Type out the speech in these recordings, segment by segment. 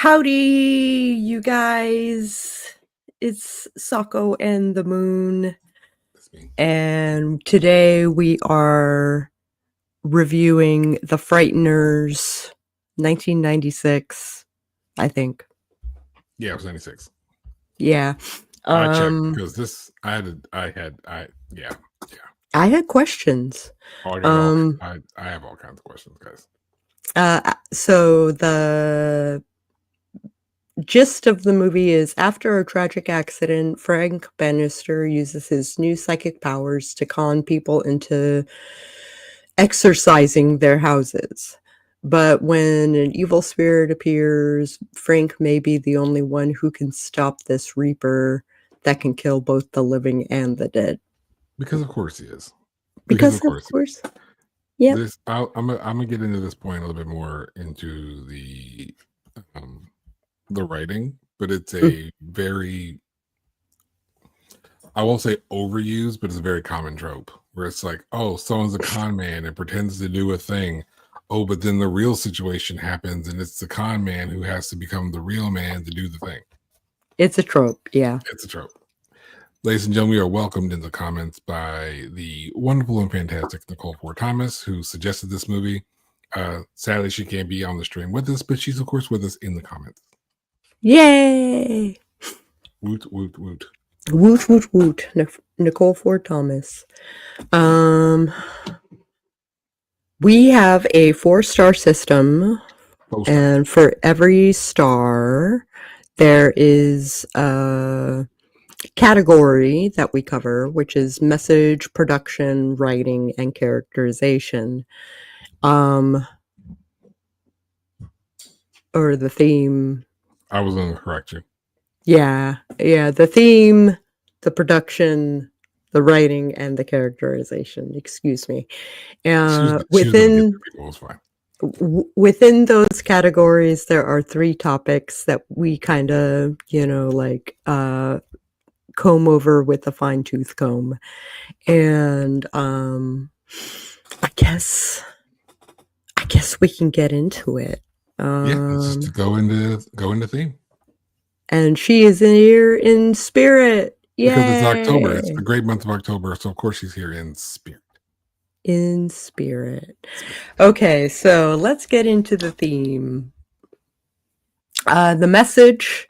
Howdy, you guys. It's Sako and the Moon. That's me. And today we are reviewing The Frighteners, 1996, I think. Yeah, it was 96. Yeah. I checked because this, I had questions. I have all kinds of questions, guys. So the gist of the movie is after a tragic accident, Frank Bannister uses his new psychic powers to con people into exorcising their houses. But when an evil spirit appears, Frank may be the only one who can stop this Reaper that can kill both the living and the dead. Because of course he is. Because of course. Yeah. I'm gonna get into this point a little bit more into the writing, but it's a very, I won't say overused, but it's a very common trope where it's like, oh, someone's a con man and pretends to do a thing. Oh, but then the real situation happens and it's the con man who has to become the real man to do the thing. It's a trope, yeah. It's a trope. Ladies and gentlemen, we are welcomed in the comments by the wonderful and fantastic Nicole Ford Thomas, who suggested this movie. Sadly, she can't be on the stream with us, but she's, of course, with us in the comments. Yay! Woot, woot, woot. Woot, woot, woot. Nicole Ford Thomas. We have a 4-star system, and for every star, there is a category that we cover, which is message, production, writing, and characterization. Or the theme. I was going to correct you. Yeah. The theme, the production, the writing, and the characterization. Excuse me. Within those categories, there are 3 topics that we kind of, comb over with a fine-tooth comb. And I guess we can get into it. Let's just go into theme. And she is here in spirit. Yay! Because it's October. It's the great month of October, so of course she's here in spirit. In spirit. Okay, so let's get into the theme. The message,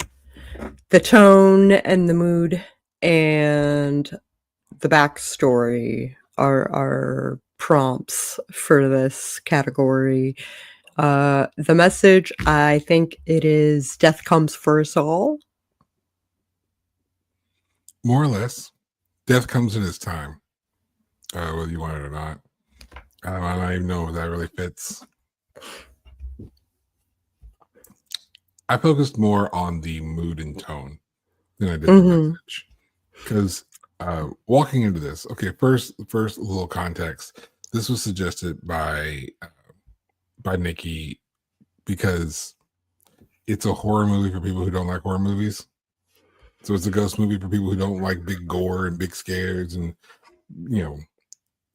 the tone, and the mood, and the backstory are prompts for this category. The message, I think it is death comes for us all. More or less. Death comes in its time, whether you want it or not. I don't even know if that really fits. I focused more on the mood and tone than I did the message. Because walking into this, okay, first little context. This was suggested by Nikki because it's a horror movie for people who don't like horror movies. So it's a ghost movie for people who don't like big gore and big scares. And,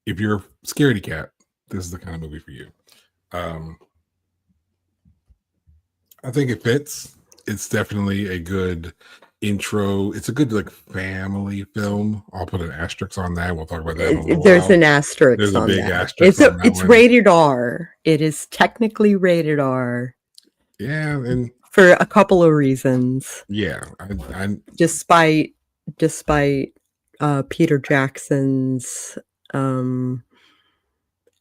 if you're a scaredy cat, this is the kind of movie for you. I think it fits. It's definitely a good intro. It's a good family film. I'll put an asterisk on that. We'll talk about that. There's an asterisk. There's a big that. asterisk. It's rated R. It is technically rated R. Yeah, and for a couple of reasons. Yeah, despite Peter Jackson's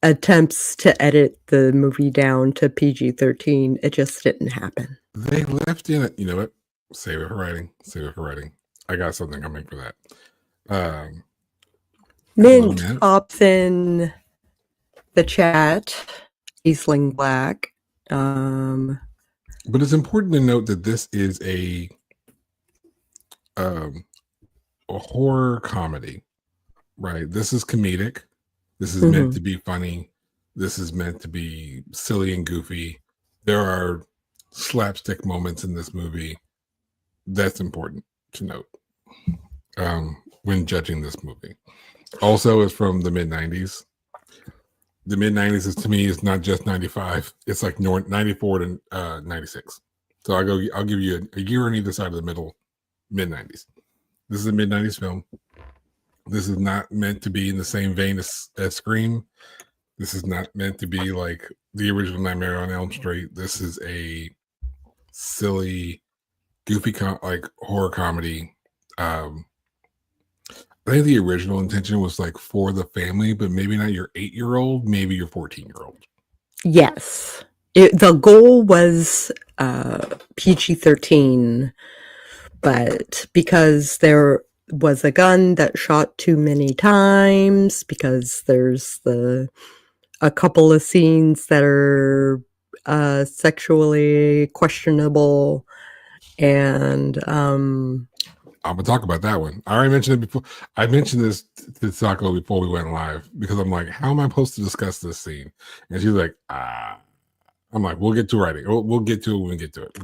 attempts to edit the movie down to PG-13, it just didn't happen. They left in it. You know what? Save it for writing. I got something coming for that. Mint pops in the chat. Eastling Black. But it's important to note that this is a horror comedy, right? This is comedic. This is meant to be funny. This is meant to be silly and goofy. There are slapstick moments in this movie. That's important to note when judging this movie. Also, it's from the mid-90s. The mid-90s to me is not just 95. It's like 94 to 96. So I'll give you a year on either side of the middle, mid 90s. This is a mid 90s film. This is not meant to be in the same vein as Scream. This is not meant to be like the original Nightmare on Elm Street. This is a silly, goofy, like horror comedy. I think the original intention was like for the family, but maybe not your 8-year-old, maybe your 14-year-old. Yes. The goal was PG-13, but because there was a gun that shot too many times, because there's a couple of scenes that are sexually questionable, and I'm gonna talk about that one. I already mentioned it before. I mentioned this to Sako before we went live because I'm like, how am I supposed to discuss this scene? And she's like, I'm like, we'll get to writing. We'll get to it when we get to it.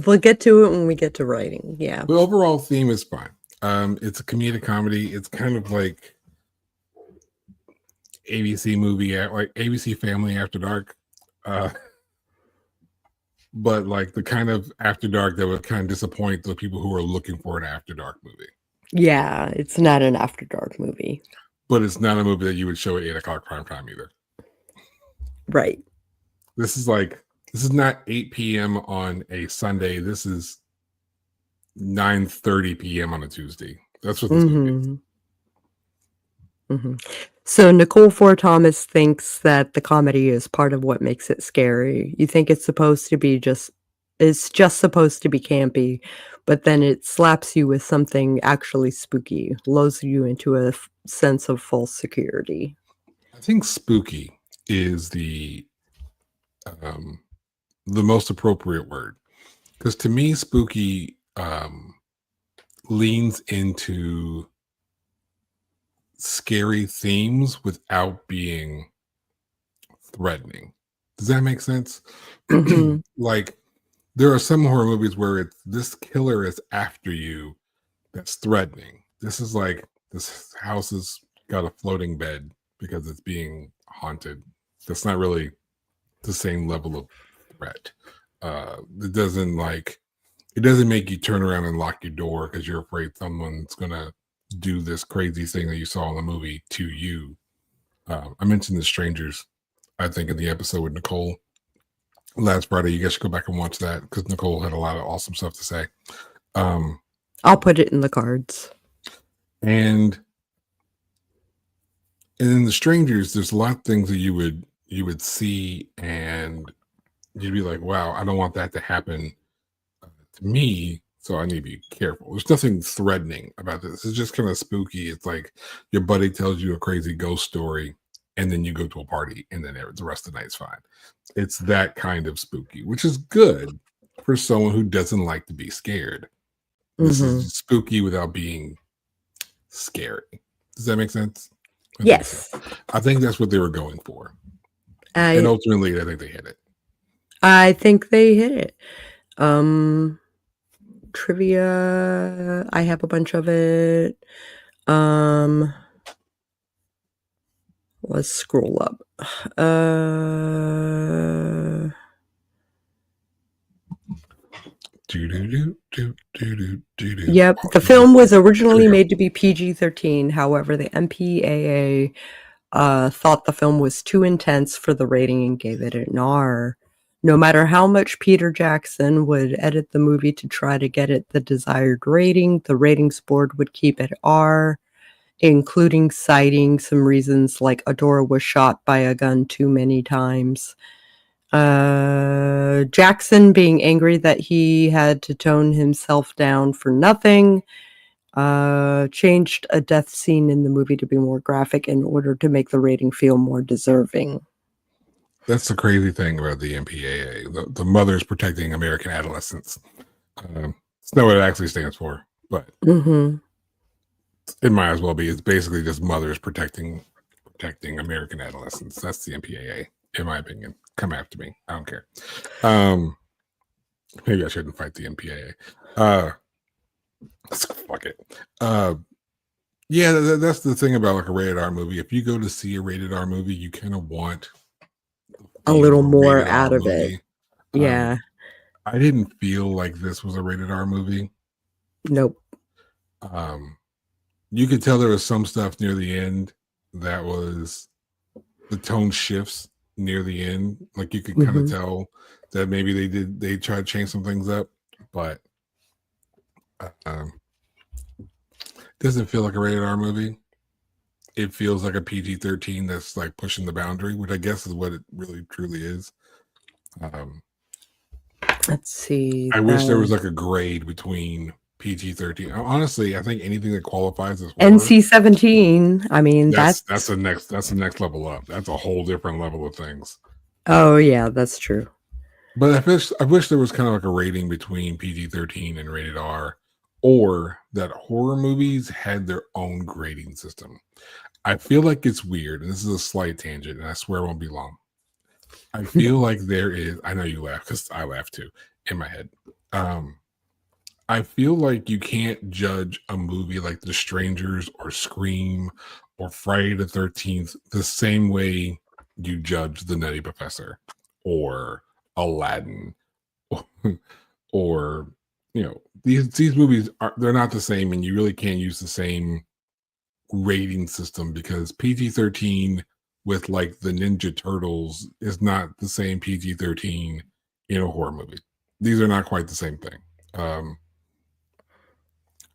We'll get to it when we get to writing. Yeah. The overall theme is fine. It's a comedic comedy. It's kind of like ABC movie, like ABC Family After Dark. But like the kind of After Dark that would kind of disappoint the people who are looking for an After Dark movie. Yeah, it's not an After Dark movie. But it's not a movie that you would show at 8 o'clock prime time either. Right. This is not 8 p.m. on a Sunday. This is 9:30 p.m. on a Tuesday. That's what this movie is. Mm-hmm. So Nicole Ford Thomas thinks that the comedy is part of what makes it scary. You think it's supposed to be it's just supposed to be campy, but then it slaps you with something actually spooky, lulls you into a sense of false security. I think spooky is the most appropriate word, because to me, spooky leans into scary themes without being threatening. Does that make sense? Mm-hmm. Like, there are some horror movies where it's this killer is after you that's threatening. This is like, this house has got a floating bed because it's being haunted. That's not really the same level of threat. It doesn't make you turn around and lock your door because you're afraid someone's gonna do this crazy thing that you saw in the movie to you. I mentioned The Strangers, I think, in the episode with Nicole last Friday. You guys should go back and watch that because Nicole had a lot of awesome stuff to say. I'll put it in the cards. And in The Strangers, there's a lot of things that you would see and you'd be like, wow, I don't want that to happen to me, so I need to be careful. There's nothing threatening about this. It's just kind of spooky. It's like your buddy tells you a crazy ghost story and then you go to a party and then the rest of the night's fine. It's that kind of spooky, which is good for someone who doesn't like to be scared. This is spooky without being scary. Does that make sense? Yes. I think that's what they were going for. And ultimately, I think they hit it. I think they hit it. Trivia, I have a bunch of it. Let's scroll up. Yep, the film was originally made to be PG-13. However, the MPAA thought the film was too intense for the rating and gave it an R. No matter how much Peter Jackson would edit the movie to try to get it the desired rating, the ratings board would keep it R, including citing some reasons like Adora was shot by a gun too many times. Jackson being angry that he had to tone himself down for nothing, changed a death scene in the movie to be more graphic in order to make the rating feel more deserving. That's the crazy thing about the MPAA. The Mothers Protecting American Adolescents. It's not what it actually stands for, but it might as well be. It's basically just mothers protecting American adolescents. That's the MPAA, in my opinion. Come after me. I don't care. Maybe I shouldn't fight the MPAA. Fuck it. Yeah, that's the thing about like a rated R movie. If you go to see a rated R movie, you kind of want a little more out of it. Yeah. I didn't feel like this was a rated R movie. Nope. You could tell there was some stuff near the end that was the tone shifts near the end. Like you could kind of Mhm. tell that maybe they tried to change some things up, but um, doesn't feel like a rated R movie. It feels like a PG-13 that's like pushing the boundary, which I guess is what it really truly is. Um, Let's see I wish there that was like a grade between PG-13. Honestly, I think anything that qualifies as horror, NC-17, I mean, that's that's the next level up. That's a whole different level of things. oh, yeah, that's true. But I wish there was kind of like a rating between PG-13 and rated R, or that horror movies had their own grading system. I feel like it's weird, and this is a slight tangent, and I swear it won't be long. I feel like there is. I know you laugh because I laugh too in my head. Um, I feel like you can't judge a movie like The Strangers or Scream or Friday the 13th the same way you judge The Nutty Professor or Aladdin or these movies they're not the same, and you really can't use the same rating system because PG-13 with like the Ninja Turtles is not the same PG-13 in a horror movie. These are not quite the same thing.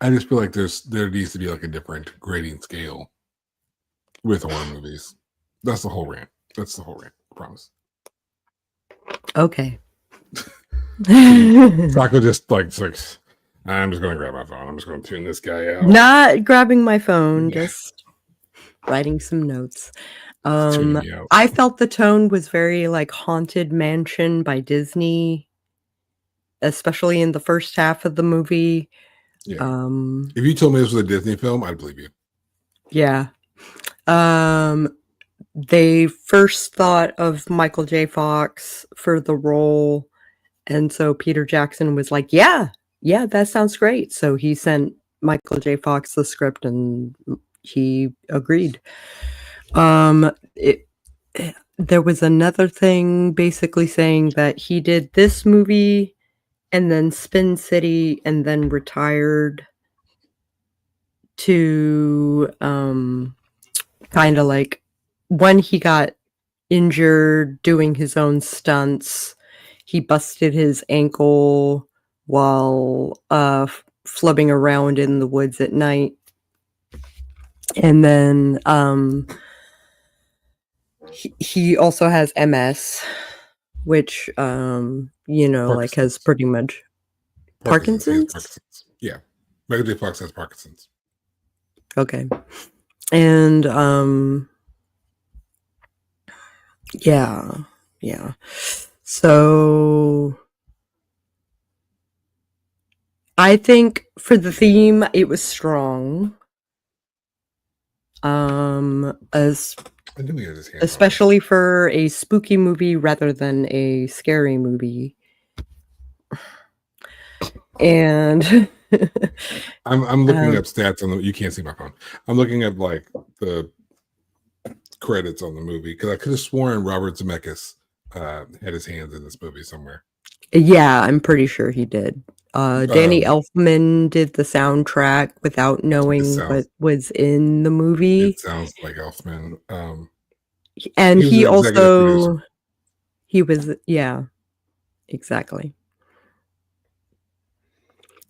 I just feel like there needs to be like a different grading scale with horror movies. That's the whole rant. That's the whole rant. I promise. Okay. Sako just like I'm just gonna grab my phone. I'm just gonna tune this guy out. Not grabbing my phone, Yeah. just writing some notes. Tuning me out. I felt the tone was very like Haunted Mansion by Disney, especially in the first half of the movie. Yeah. If you told me this was a Disney film, I'd believe you. Yeah. They first thought of Michael J. Fox for the role, and so Peter Jackson was like, "Yeah, that sounds great." So he sent Michael J. Fox the script, and he agreed. There was another thing basically saying that he did this movie and then Spin City and then retired to kind of like when he got injured doing his own stunts, he busted his ankle while flubbing around in the woods at night. And then he also has MS, which like has pretty much Parkinson's? Yeah. Michael J. Fox has Parkinson's. Okay. And yeah. So I think for the theme it was strong. Especially for a spooky movie rather than a scary movie. And I'm looking up stats on you can't see my phone. I'm looking up like the credits on the movie because I could have sworn Robert Zemeckis had his hands in this movie somewhere. Yeah, I'm pretty sure he did. Danny Elfman did the soundtrack without knowing what was in the movie. It sounds like Elfman. And he also he was exactly.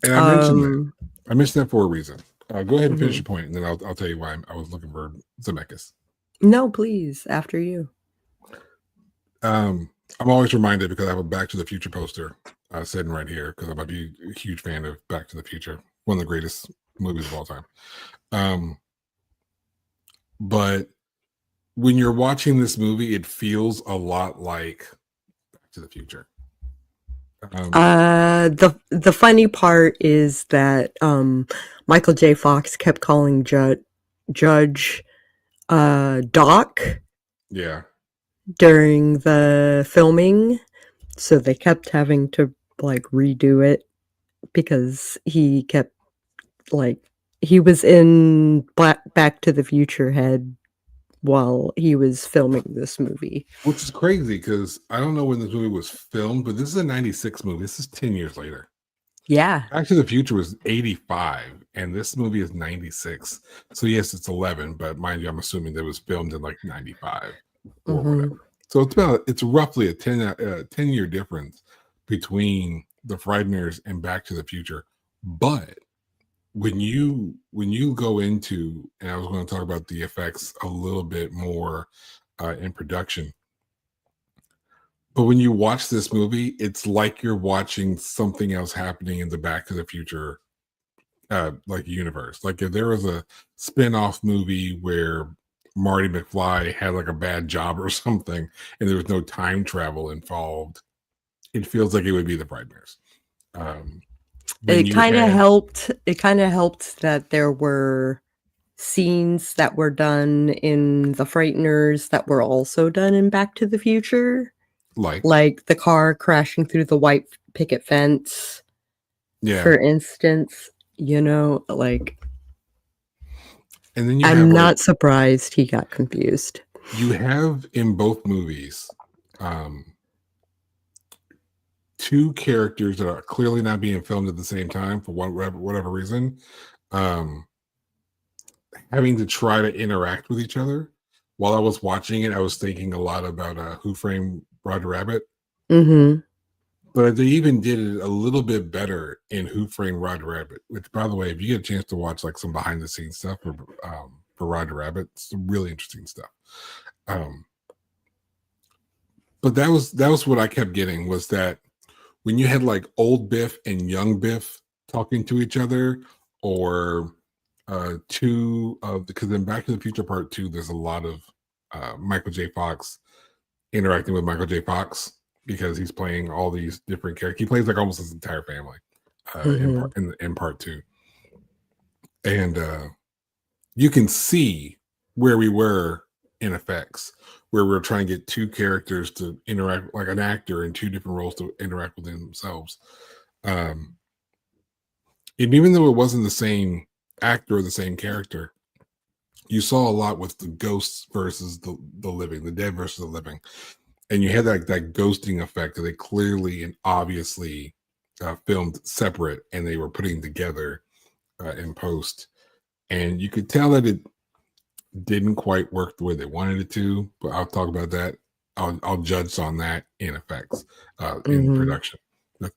And I mentioned that for a reason. Go ahead and finish your point, and then I'll tell you why I was looking for Zemeckis. No, please, after you. I'm always reminded because I have a Back to the Future poster sitting right here because I'm a huge fan of Back to the Future, one of the greatest movies of all time. But when you're watching this movie, it feels a lot like Back to the Future. The funny part is that Michael J. Fox kept calling Judge Doc. Yeah. During the filming, so they kept having to like redo it because he kept like he was in Back to the Future head while he was filming this movie. Which is crazy because I don't know when this movie was filmed, but this is a 96 movie. This is 10 years later. Yeah. Back to the Future was 85, and this movie is 96. So, yes, it's 11, but mind you, I'm assuming that it was filmed in like 95 or whatever. So, it's roughly a 10-year difference between the Frighteners and Back to the Future. But when you go into, and I was going to talk about the effects a little bit more in production, but when you watch this movie, it's like you're watching something else happening in the Back to the Future like universe. Like if there was a spin-off movie where Marty McFly had like a bad job or something and there was no time travel involved, it feels like it would be the Frighteners. It kind of helped that there were scenes that were done in the Frighteners that were also done in Back to the Future. Like the car crashing through the white picket fence. Yeah. For instance, you know, like, and then I'm not surprised he got confused. You have in both movies two characters that are clearly not being filmed at the same time for whatever reason, having to try to interact with each other. While I was watching it, I was thinking a lot about Who Framed Roger Rabbit. Mm-hmm. But they even did it a little bit better in Who Framed Roger Rabbit, which, by the way, if you get a chance to watch like some behind the scenes stuff for Roger Rabbit, it's some really interesting stuff. But that was what I kept getting, was that when you had like old Biff and young Biff talking to each other, or because in Back to the Future Part 2, there's a lot of Michael J. Fox interacting with Michael J. Fox, because he's playing all these different characters. He plays like almost his entire family in part 2. And you can see where we were in effects, where we're trying to get two characters to interact, like an actor in two different roles to interact with themselves. And even though it wasn't the same actor or the same character, you saw a lot with the ghosts versus the living, the dead versus the living. And you had that ghosting effect that they clearly and obviously filmed separate, and they were putting together in post. And you could tell that it didn't quite work the way they wanted it to, but I'll talk about that. I'll judge on that in effects in production.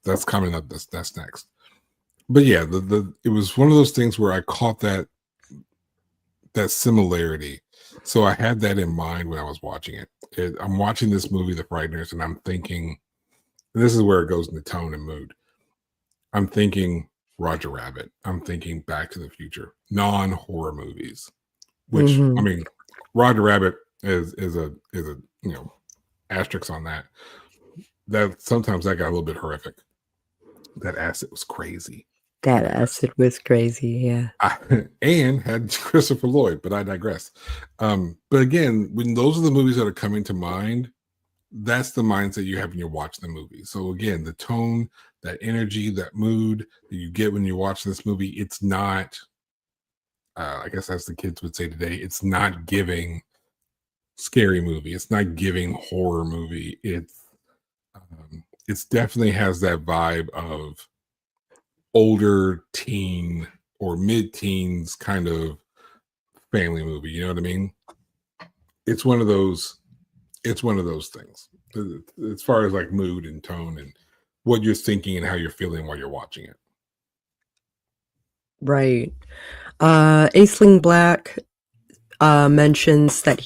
That's coming up. That's next. But yeah, it was one of those things where I caught that similarity. So I had that in mind when I was watching it. I'm watching this movie, The Frighteners, and I'm thinking, and this is where it goes into tone and mood. I'm thinking Roger Rabbit. I'm thinking Back to the Future, non-horror movies. Which I mean, Roger Rabbit is a asterisk on that. That sometimes that got a little bit horrific. That acid was crazy. That acid was crazy, yeah. And had Christopher Lloyd, but I digress. But again, when those are the movies that are coming to mind, that's the mindset you have when you watch the movie. So again, the tone, that energy, that mood that you get when you watch this movie, it's not, I guess as the kids would say today, it's not giving scary movie. It's not giving horror movie. It's definitely has that vibe of older teen or mid-teens kind of family movie. You know what I mean? It's one of those things as far as like mood and tone and what you're thinking and how you're feeling while you're watching it. Right. Aisling Black mentions that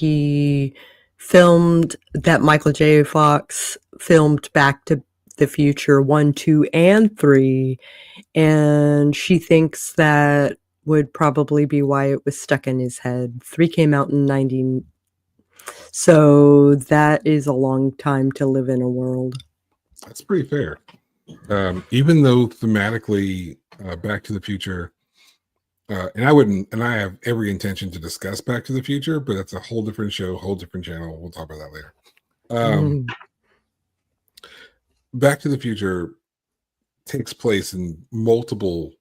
Michael J. Fox filmed Back to the Future 1, 2, and 3, and she thinks that would probably be why it was stuck in his head. 3 came out in 90, so that is a long time to live in a world. That's pretty fair. Even though thematically, Back to the Future, and I have every intention to discuss Back to the Future, but that's a whole different show, whole different channel. We'll talk about that later. Back to the Future takes place in multiple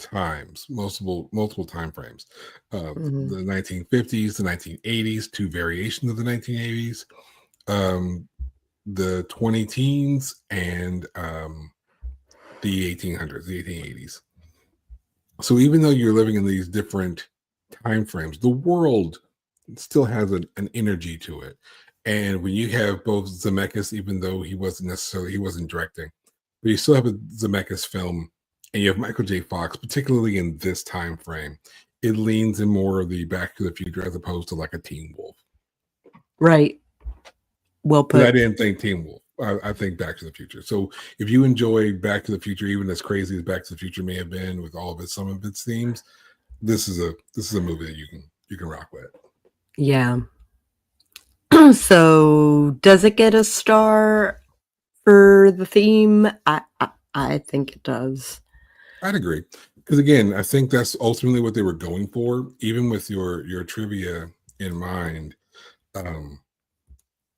times, multiple time frames. Mhm. The 1950s, the 1980s, two variations of the 1980s, the 20 teens, and the 1800s, the 1880s. So even though you're living in these different time frames, the world still has an energy to it. And when you have both Zemeckis, even though he wasn't directing, but you still have a Zemeckis film, and you have Michael J. Fox, particularly in this time frame, it leans in more of the Back to the Future as opposed to like a Teen Wolf. Right. Well Because I put. didn't think Teen Wolf. I think Back to the Future. So if you enjoy Back to the Future, even as crazy as Back to the Future may have been with all of its some of its themes, this is a movie that you can rock with. Yeah. So does it get a star for the theme? I think it does. I'd agree. Because again, I think that's ultimately what they were going for, even with your trivia in mind. Um,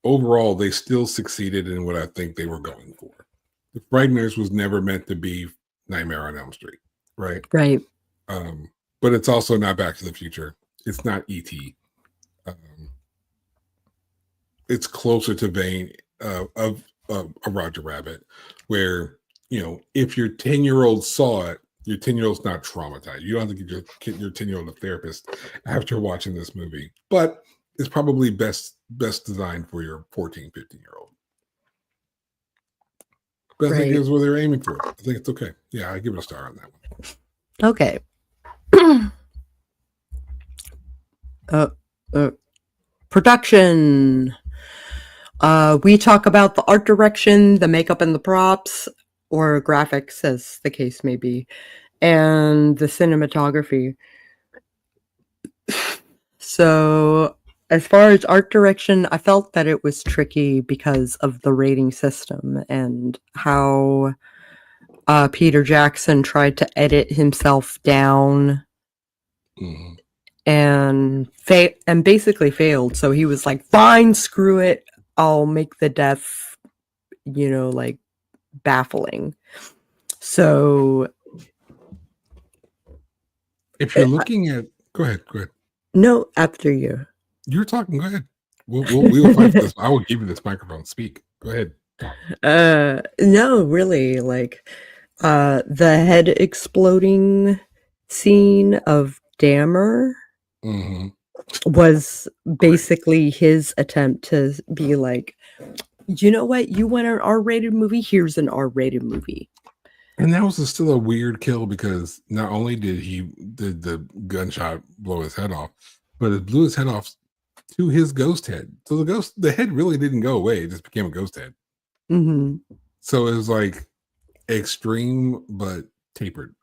Overall, they still succeeded in what I think they were going for. The Frighteners was never meant to be Nightmare on Elm Street, right? Right. But it's also not Back to the Future. It's not E.T. It's closer to vein of a Roger Rabbit, where if your 10-year-old saw it, your 10-year-old's not traumatized. You don't have to get your 10-year-old a therapist after watching this movie, but it's probably best designed for your 14, 15-year-old. But I think Right. it's what they're aiming for. I think it's okay. Yeah, I give it a star on that one. Okay. Production. We talk about the art direction, the makeup and the props, or graphics, as the case may be, and the cinematography. So, as far as art direction, I felt that it was tricky because of the rating system and how Peter Jackson tried to edit himself down Mm-hmm. and basically failed. So he was like, "Fine, screw it. I'll make the death, like baffling." So If you're looking at, go ahead. no, after you. You're talking. Go ahead. We will fight for this. I will give you this microphone. Speak. Go ahead. No, really, like the head exploding scene of Dammer Mm-hmm. was basically his attempt to be like, you know what? You want an R-rated movie? Here's an R-rated movie. And that was still a weird kill because not only did the gunshot blow his head off, but it blew his head off to his ghost head. So the head really didn't go away; it just became a ghost head. Mm-hmm. So it was like extreme but tapered.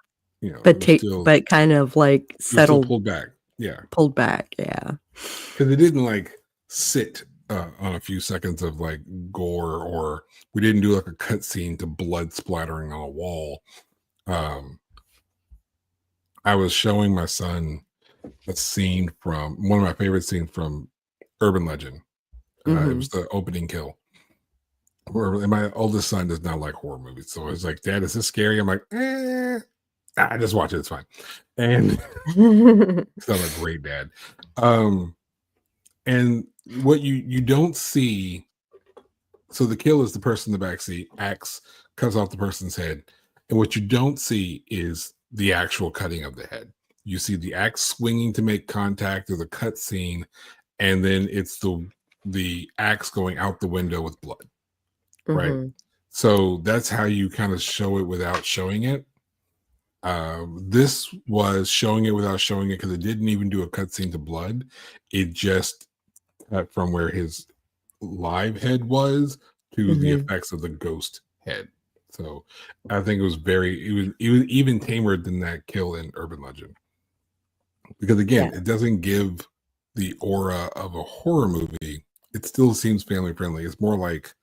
It was still But kind of like settled, pulled back. Yeah, pulled back. Yeah. because it didn't like sit on a few seconds of like gore, or we didn't do like a cut scene to blood splattering on a wall. I was showing my son a scene from one of my favorite scenes from Urban Legend. It was the opening kill. And my oldest son does not like horror movies, so it's like, "Dad, is this scary?" I'm like, I just watch it. It's fine. And it's not a great dad. And what you don't see. So the kill is the person in the backseat, axe cuts off the person's head. And what you don't see is the actual cutting of the head. You see the axe swinging to make contact, or the cut scene, and then it's the axe going out the window with blood, right? So that's how you kind of show it without showing it. This was showing it without showing it because it didn't even do a cut scene to blood. It just cut from where his live head was to the effects of the ghost head. So I think it was even tamer than that kill in Urban Legend. Because again, Yeah. it doesn't give the aura of a horror movie. It still seems family friendly. It's more like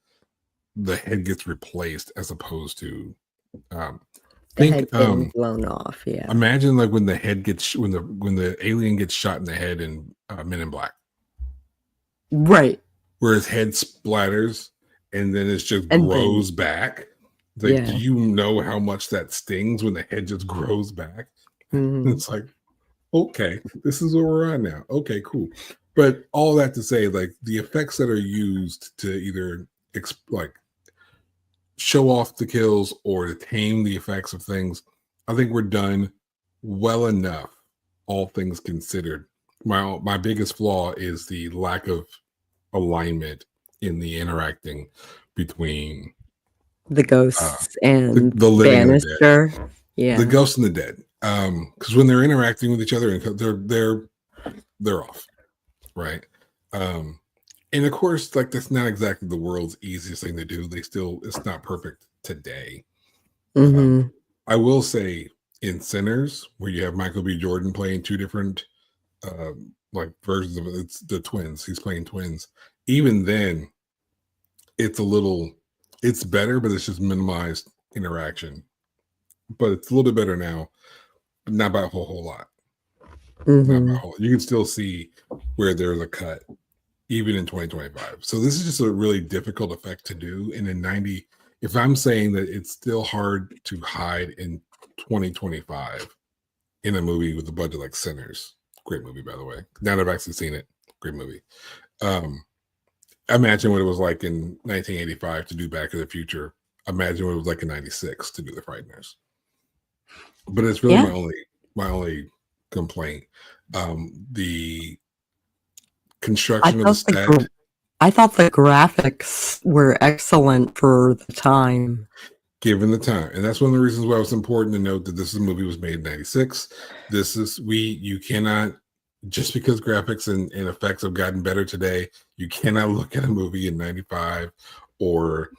the head gets replaced as opposed to The head getting blown off. Yeah. imagine like when the head gets when the alien gets shot in the head in Men in Black. Right. Where his head splatters and then it just And then grows back. Like, do Yeah. you know how much that stings when the head just grows back? Mhm. It's like, okay, this is where we're at now. Okay, cool. But all that to say, like the effects that are used to either like show off the kills or to tame the effects of things, I think we're done well enough, all things considered. My biggest flaw is the lack of alignment in the interacting between The uh, ghosts and the living and the dead, Bannister. the Yeah. ghosts and the dead. Because when they're interacting with each other, and they're off, right? Um, and of course, like that's not exactly the world's easiest thing to do. It's not perfect today. Um, Mhm. I will say in Sinners, where you have Michael B. Jordan playing two different like versions of it, it's the twins. He's playing twins. Even then, it's a little, it's better, but it's just minimized interaction. But it's a little bit better now, but not by a whole lot. Not by a Mhm. whole. You can still see where there's a cut even in 2025. So this is just a really difficult effect to do. And in 90, if I'm saying that it's still hard to hide in 2025 in a movie with a budget like Sinners, great movie, by the way. Now that I've actually seen it, great movie. Um, imagine what it was like in 1985 to do Back to the Future. Imagine what it was like in 96 to do The Frighteners. But it's really Yeah. my only complaint. The I construction of the thought the set. I thought the graphics were excellent for the time. Given the time, and that's one of the reasons why it's important to note that this movie was made in 96. This is you cannot, just because graphics and effects have gotten better today, you cannot look at a movie in 95 or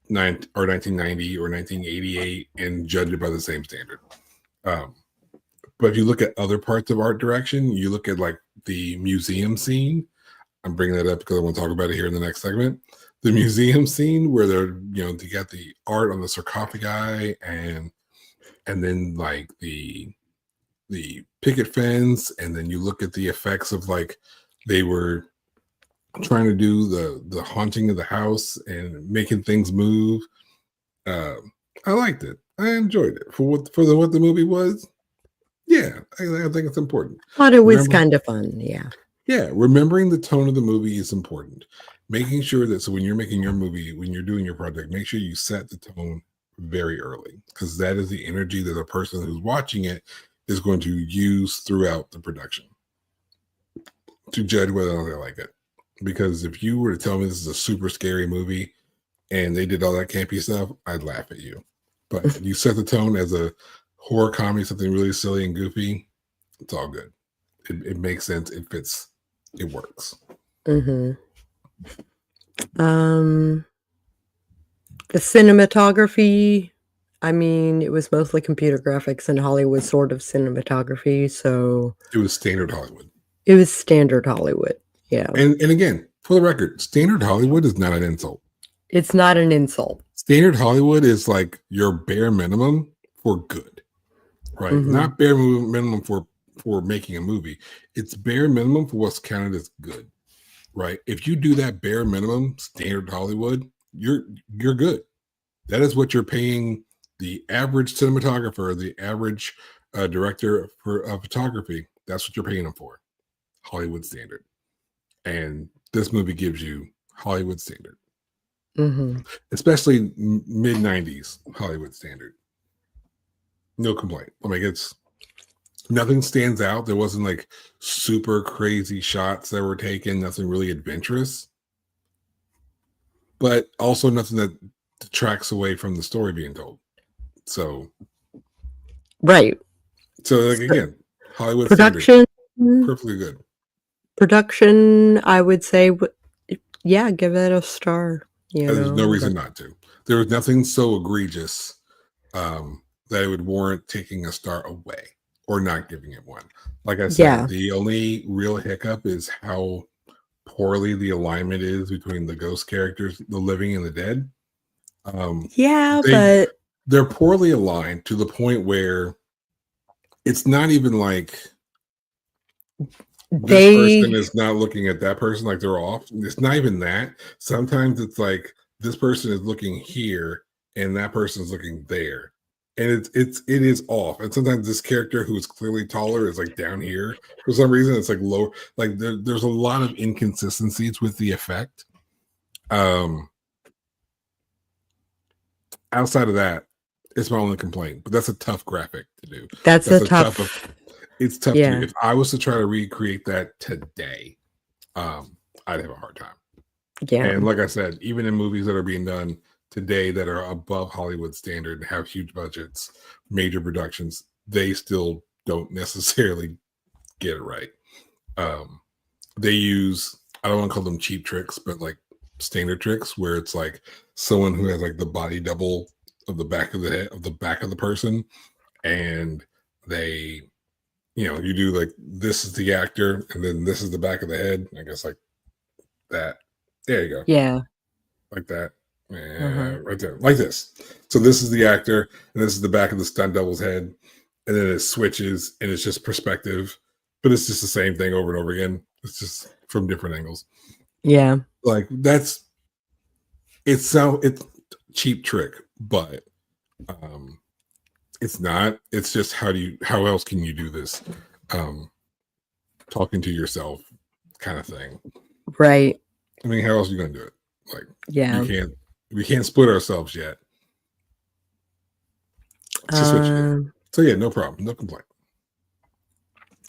1990 or 1988 and judge it by the same standard. um, but if you look at other parts of art direction, you look at like the museum scene. I'm bringing that up because I want to talk about it here in the next segment. The museum scene where they got the art on the sarcophagi and then like the picket fence, and then you look at the effects of like they were trying to do the haunting of the house and making things move. Uh, I liked it. I enjoyed it for what the movie was. Yeah, I think it's important. Thought it was Remember, kind of fun. Yeah. yeah, remembering the tone of the movie is important. Making sure that, so when you're making your movie, when you're doing your project, make sure you set the tone very early, because that is the energy that the person who's watching it is going to use throughout the production to judge whether or not they like it. Because if you were to tell me this is a super scary movie and they did all that campy stuff, I'd laugh at you. But you set the tone as a horror comedy, something really silly and goofy, it's all good. It makes sense. It fits. It works. Mhm. Um, the cinematography, I mean, it was mostly computer graphics and Hollywood sort of cinematography, so It was standard Hollywood. it was standard Hollywood. Yeah. And again, for the record, standard Hollywood is not an insult. It's not an insult. Standard Hollywood is like your bare minimum for good, right? Mhm. Not bare minimum for making a movie. It's bare minimum for what's counted as good, right? If you do that bare minimum, standard Hollywood, you're good. That is what you're paying the average cinematographer, the average director of photography. That's what you're paying them for, Hollywood standard. And this movie gives you Hollywood standard, Mhm. especially mid 90s Hollywood standard. No complaint. I mean, it's nothing stands out. There wasn't like super crazy shots that were taken, nothing really adventurous, but also nothing that detracts away from the story being told. So, Right. like again, Hollywood standard, Production perfectly good. production, I would say, yeah, give it a star, There's no but reason not to. There was nothing so egregious that it would warrant taking a star away or not giving it one. Like I said, yeah. the only real hiccup is how poorly the alignment is between the ghost characters, the living and the dead. Yeah, They but they're poorly aligned to the point where it's not even like this person they is not looking at that person, like they're off. It's not even that. Sometimes it's like this person is looking here and that person's looking there. And it is off. And sometimes this character who is clearly taller is like down here for some reason. It's like lower. Like there's a lot of inconsistencies with the effect. Outside of that, it's my only complaint. But that's a tough graphic to do. That's a tough. It's tough to do. If I was to try to recreate that today, I'd have a hard time. Yeah. And like I said, even in movies that are being done today that are above Hollywood standard and have huge budgets, major productions, they still don't necessarily get it right. They use, I don't want to call them cheap tricks, but like standard tricks where it's like someone who has like the body double of the back of the head of the back of the person, and they, you do like, this is the actor and then this is the back of the head, I guess, like that. There you go. Yeah. Like that. Right there. Like this. So this is the actor and this is the back of the stunt double's head, and then it switches and it's just perspective, but it's just the same thing over and over again. It's just from different angles. Yeah. Like it's cheap trick, but it's not. It's just how else can you do this? Talking to yourself kind of thing. Right. I mean, how else are you gonna do it? Like, yeah, we can't split ourselves yet. It's just what you do. So yeah, no problem, no complaint.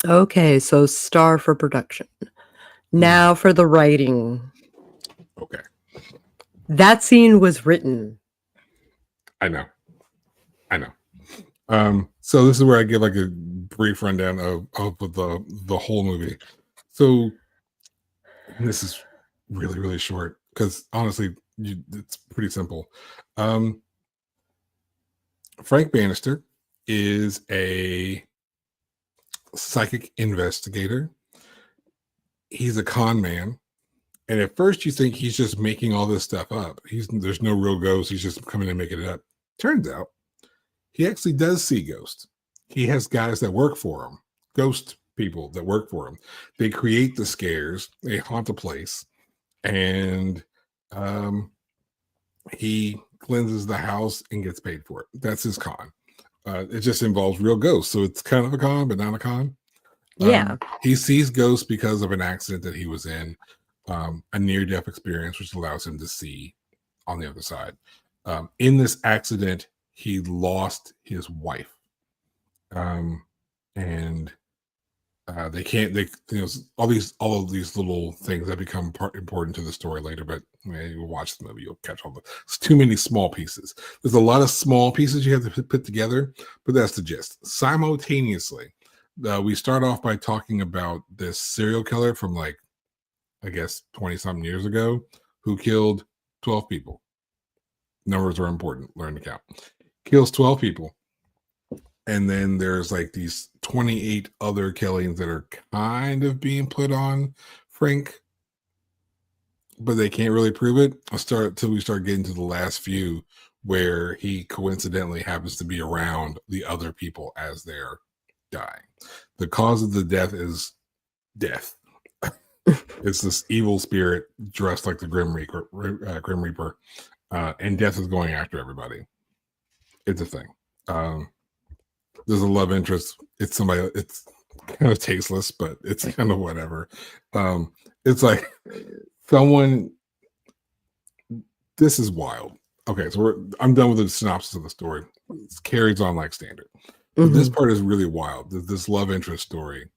Okay, so star for production. Now for the writing. Okay. That scene was written. I know. So this is where I give like a brief rundown of the whole movie. So this is really, really short because honestly, it's pretty simple. Frank Bannister is a psychic investigator. He's a con man. And at first you think he's just making all this stuff up. There's no real ghost. He's just coming and making it up. Turns out he actually does see ghosts. He has guys that work for him, ghost people that work for him. They create the scares. They haunt the place. And he cleanses the house and gets paid for it. That's his con. It just involves real ghosts. So it's kind of a con, but not a con. Yeah. He sees ghosts because of an accident that he was in, a near-death experience, which allows him to see on the other side. In this accident, he lost his wife. And all of these little things that become important to the story later, but you'll watch the movie, you'll catch all the, it's too many small pieces. There's a lot of small pieces you have to put together, but that's the gist. Simultaneously, we start off by talking about this serial killer from like, I guess 20 something years ago, who killed 12 people. Numbers are important, learn to count. Kills 12 people. And then there's like these 28 other killings that are kind of being put on Frank, but they can't really prove it until we start getting to the last few where he coincidentally happens to be around the other people as they're dying. The cause of the death is death. It's this evil spirit dressed like the Grim Reaper, and death is going after everybody. It's a thing. There's a love interest. It's somebody. It's kind of tasteless, but it's kind of whatever. It's like someone. This is wild. Okay, so I'm done with the synopsis of the story. It carries on like standard. But this part is really wild. This love interest story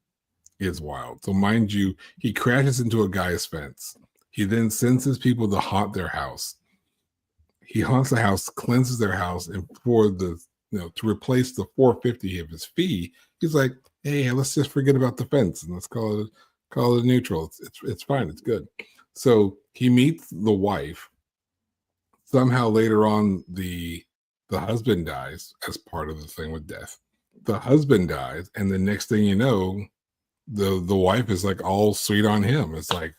is wild. So mind you, he crashes into a guy's fence. He then sends his people to haunt their house. He haunts the house, cleanses their house, and for the to replace the $450 of his fee, he's like, "Hey, let's just forget about the fence and let's call it neutral. It's fine. It's good." So he meets the wife. Somehow later on, the husband dies as part of the thing with death. The husband dies, and the next thing you know, the wife is like all sweet on him. It's like,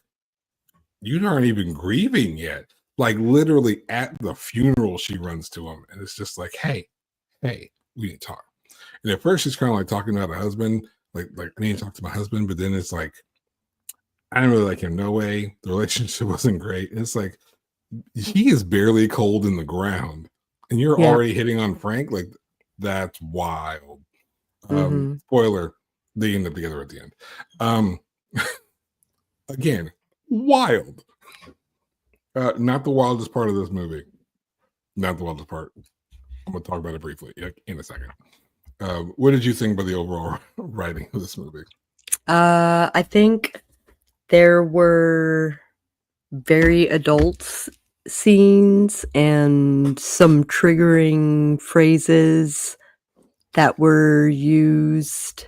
you aren't even grieving yet. Like literally at the funeral, she runs to him, and it's just like, hey, we need to talk. And at first, she's kind of like talking about her husband, like I need to talk to my husband. But then it's like, I didn't really like him. No way. The relationship wasn't great. And it's like, he is barely cold in the ground, and you're Yeah. already hitting on Frank. Like, that's wild. Mhm. Spoiler: they end up together at the end. Again, wild. Not the wildest part of this movie. Not the wildest part. I'm gonna talk about it briefly in a second. What did you think about the overall writing of this movie? I think there were very adult scenes and some triggering phrases that were used.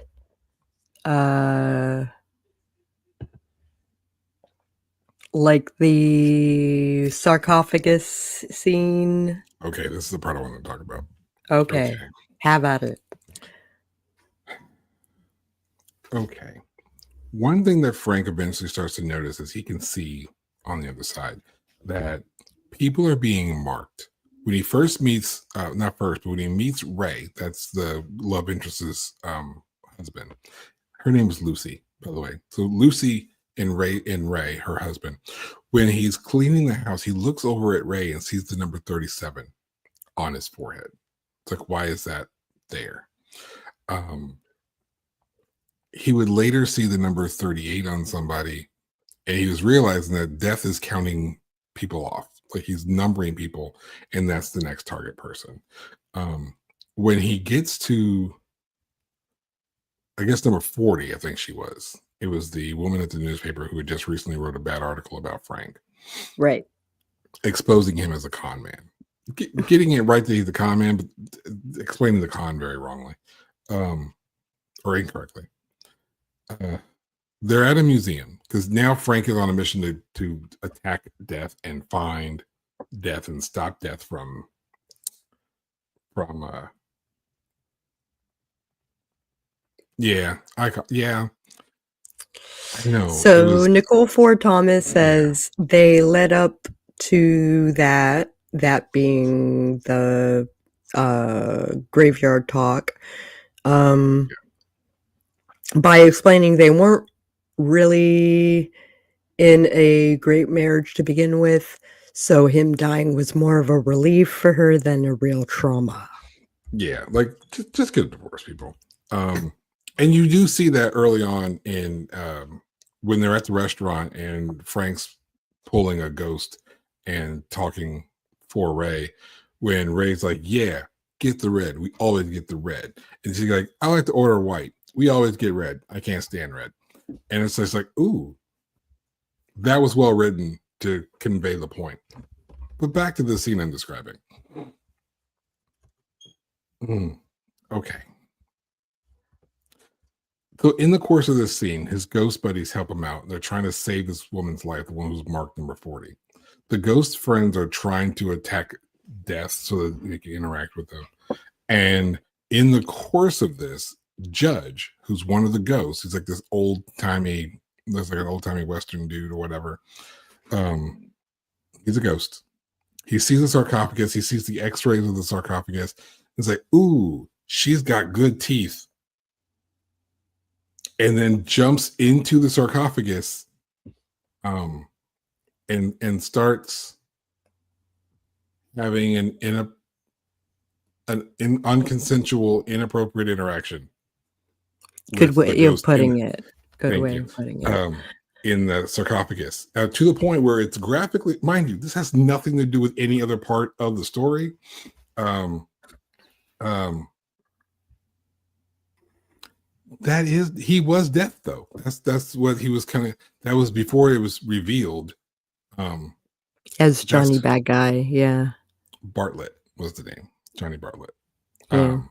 Like the sarcophagus scene. Okay, this is the part I want to talk about. Okay. Okay. Have at it. Okay. One thing that Frank eventually starts to notice is he can see on the other side that people are being marked. When he first meets, not first, but when he meets Ray, that's the love interest's husband. Her name is Lucy, by the way. So Lucy and Ray, her husband, when he's cleaning the house, he looks over at Ray and sees the number 37 on his forehead. It's like, why is that there? He would later see the number 38 on somebody, and he was realizing that death is counting people off. Like, he's numbering people, and that's the next target person. When he gets to, I guess, number 40, I think it was the woman at the newspaper who had just recently wrote a bad article about Frank, Right. exposing him as a con man. Getting it right that he's a con man, but explaining the con very wrongly, or incorrectly. They're at a museum because now Frank is on a mission to attack death and find death and stop death from yeah, I know. So Nicole Ford Thomas says they led up to that being the graveyard talk by explaining they weren't really in a great marriage to begin with, so him dying was more of a relief for her than a real trauma. Yeah, like just get a divorce, people. And you do see that early on in when they're at the restaurant and Frank's pulling a ghost and talking for Ray, when Ray's like, yeah, get the red. We always get the red. And she's like, I like to order white. We always get red. I can't stand red. And it's just like, ooh, that was well written to convey the point. But back to the scene I'm describing. Okay. So in the course of this scene, his ghost buddies help him out. They're trying to save this woman's life, the one who's marked number 40. The ghost friends are trying to attack death so that they can interact with them. And in the course of this, Judge, who's one of the ghosts, he's like this old-timey, there's like an old-timey Western dude or whatever. He's a ghost. He sees the sarcophagus. He sees the x-rays of the sarcophagus. He's like, ooh, she's got good teeth. And then jumps into the sarcophagus and starts having an unconsensual, inappropriate interaction. Good way of putting it. Good way of putting it. In the sarcophagus, to the point where it's graphically, mind you, this has nothing to do with any other part of the story. That is, he was death though. That's what he was kind of. That was before it was revealed. As Johnny Bad Guy, yeah. Bartlett was the name, Johnny Bartlett. Yeah.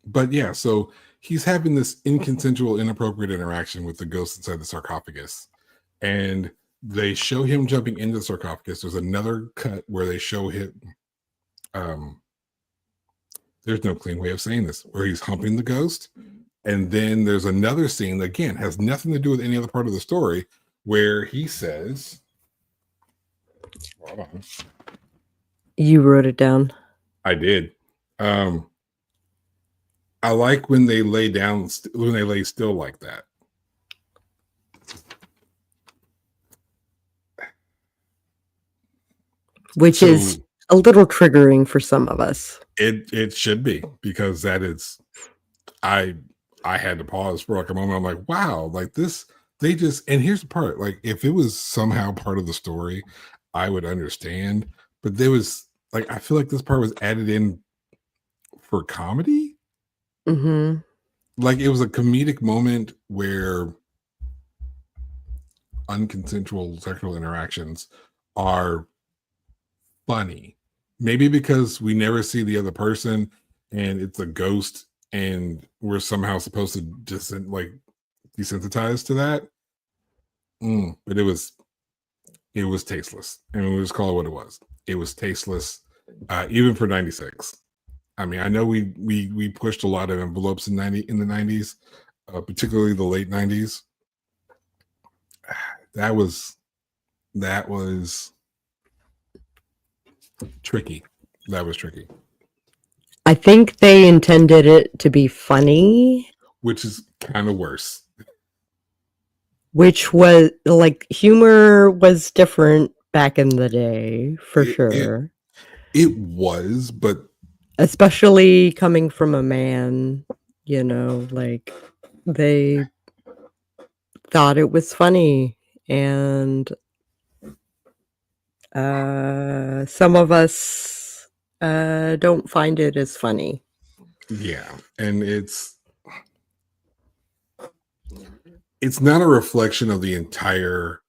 But yeah, so he's having this inconsensual, inappropriate interaction with the ghost inside the sarcophagus, and they show him jumping into the sarcophagus. There's another cut where they show him. There's no clean way of saying this, where he's humping the ghost. And then there's another scene that, again, has nothing to do with any other part of the story, where he says, hold on. You wrote it down. I did. I like when they lay down, when they lay still like that. Which is a little triggering for some of us. It should be, because that is, I had to pause for like a moment. I'm like, wow, like this, they just, and here's the part, like if it was somehow part of the story, I would understand. But there was like, I feel like this part was added in for comedy. Mm-hmm. Like it was a comedic moment where unconsensual sexual interactions are funny. Maybe because we never see the other person and it's a ghost and we're somehow supposed to just like desensitize to that. But it was tasteless. And we'll just call it what it was. It was tasteless, even for 96. I mean, I know we pushed a lot of envelopes in the 90s, particularly the late 90s. That was tricky. That was tricky. I think they intended it to be funny, Which is kind of worse. which was like humor was different back in the day for sure. It was, but Especially coming from a man, you know, like they thought it was funny, and some of us don't find it as funny. yeah, and it's not a reflection of the entire.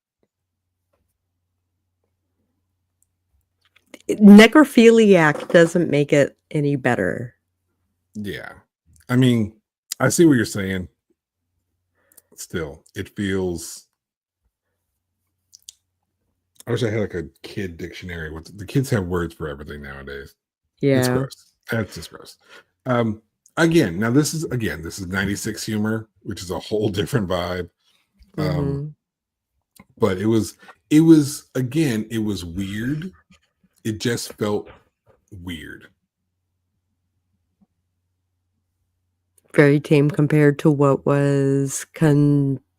Necrophiliac doesn't make it any better. Yeah, I mean, I see what you're saying. Still, it feels. I wish I had like a kid dictionary. What the kids have words for everything nowadays. It's Yeah. gross. That's just gross. Again, now this is 96 humor, which is a whole different vibe. Mm-hmm. But it was again, it was weird. It just felt weird. Very tame compared to what was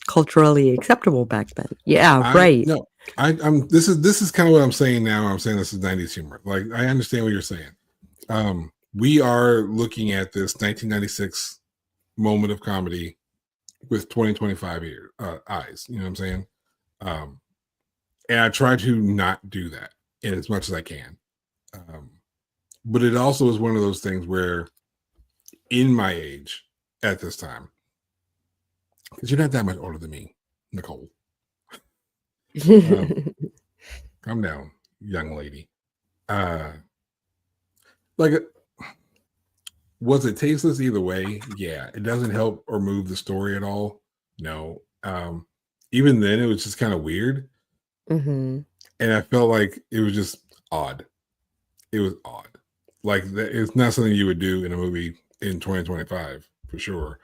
culturally acceptable back then. Yeah, right. I'm this is kind of what I'm saying now. I'm saying this is 90s humor. Like I understand what you're saying. We are looking at this 1996 moment of comedy with 2025 eyes. You know what I'm saying? And I try to not do that in as much as I can. But it also is one of those things where, in my age at this time, because you're not that much older than me, Nicole. Calm down, young lady. Like, was it tasteless either way? Yeah, it doesn't help or move the story at all. No. Even then, it was just kind of weird, Mm-hmm. and I felt like it was just odd. It was odd. Like it's not something you would do in a movie in 2025 for sure.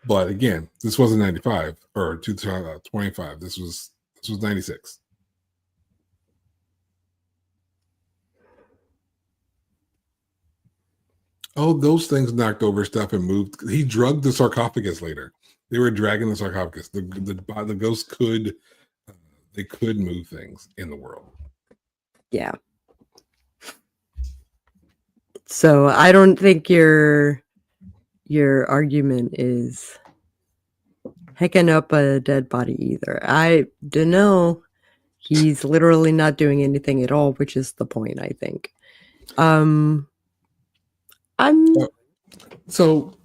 But again, this wasn't 95 or 2025. This was 96. Oh, those things knocked over stuff and moved. He drugged the sarcophagus later. They were dragging the sarcophagus. The ghost could they could move things in the world. Yeah. So I don't think your argument is hecking up a dead body either. I don't know. He's literally not doing anything at all, which is the point, I think. So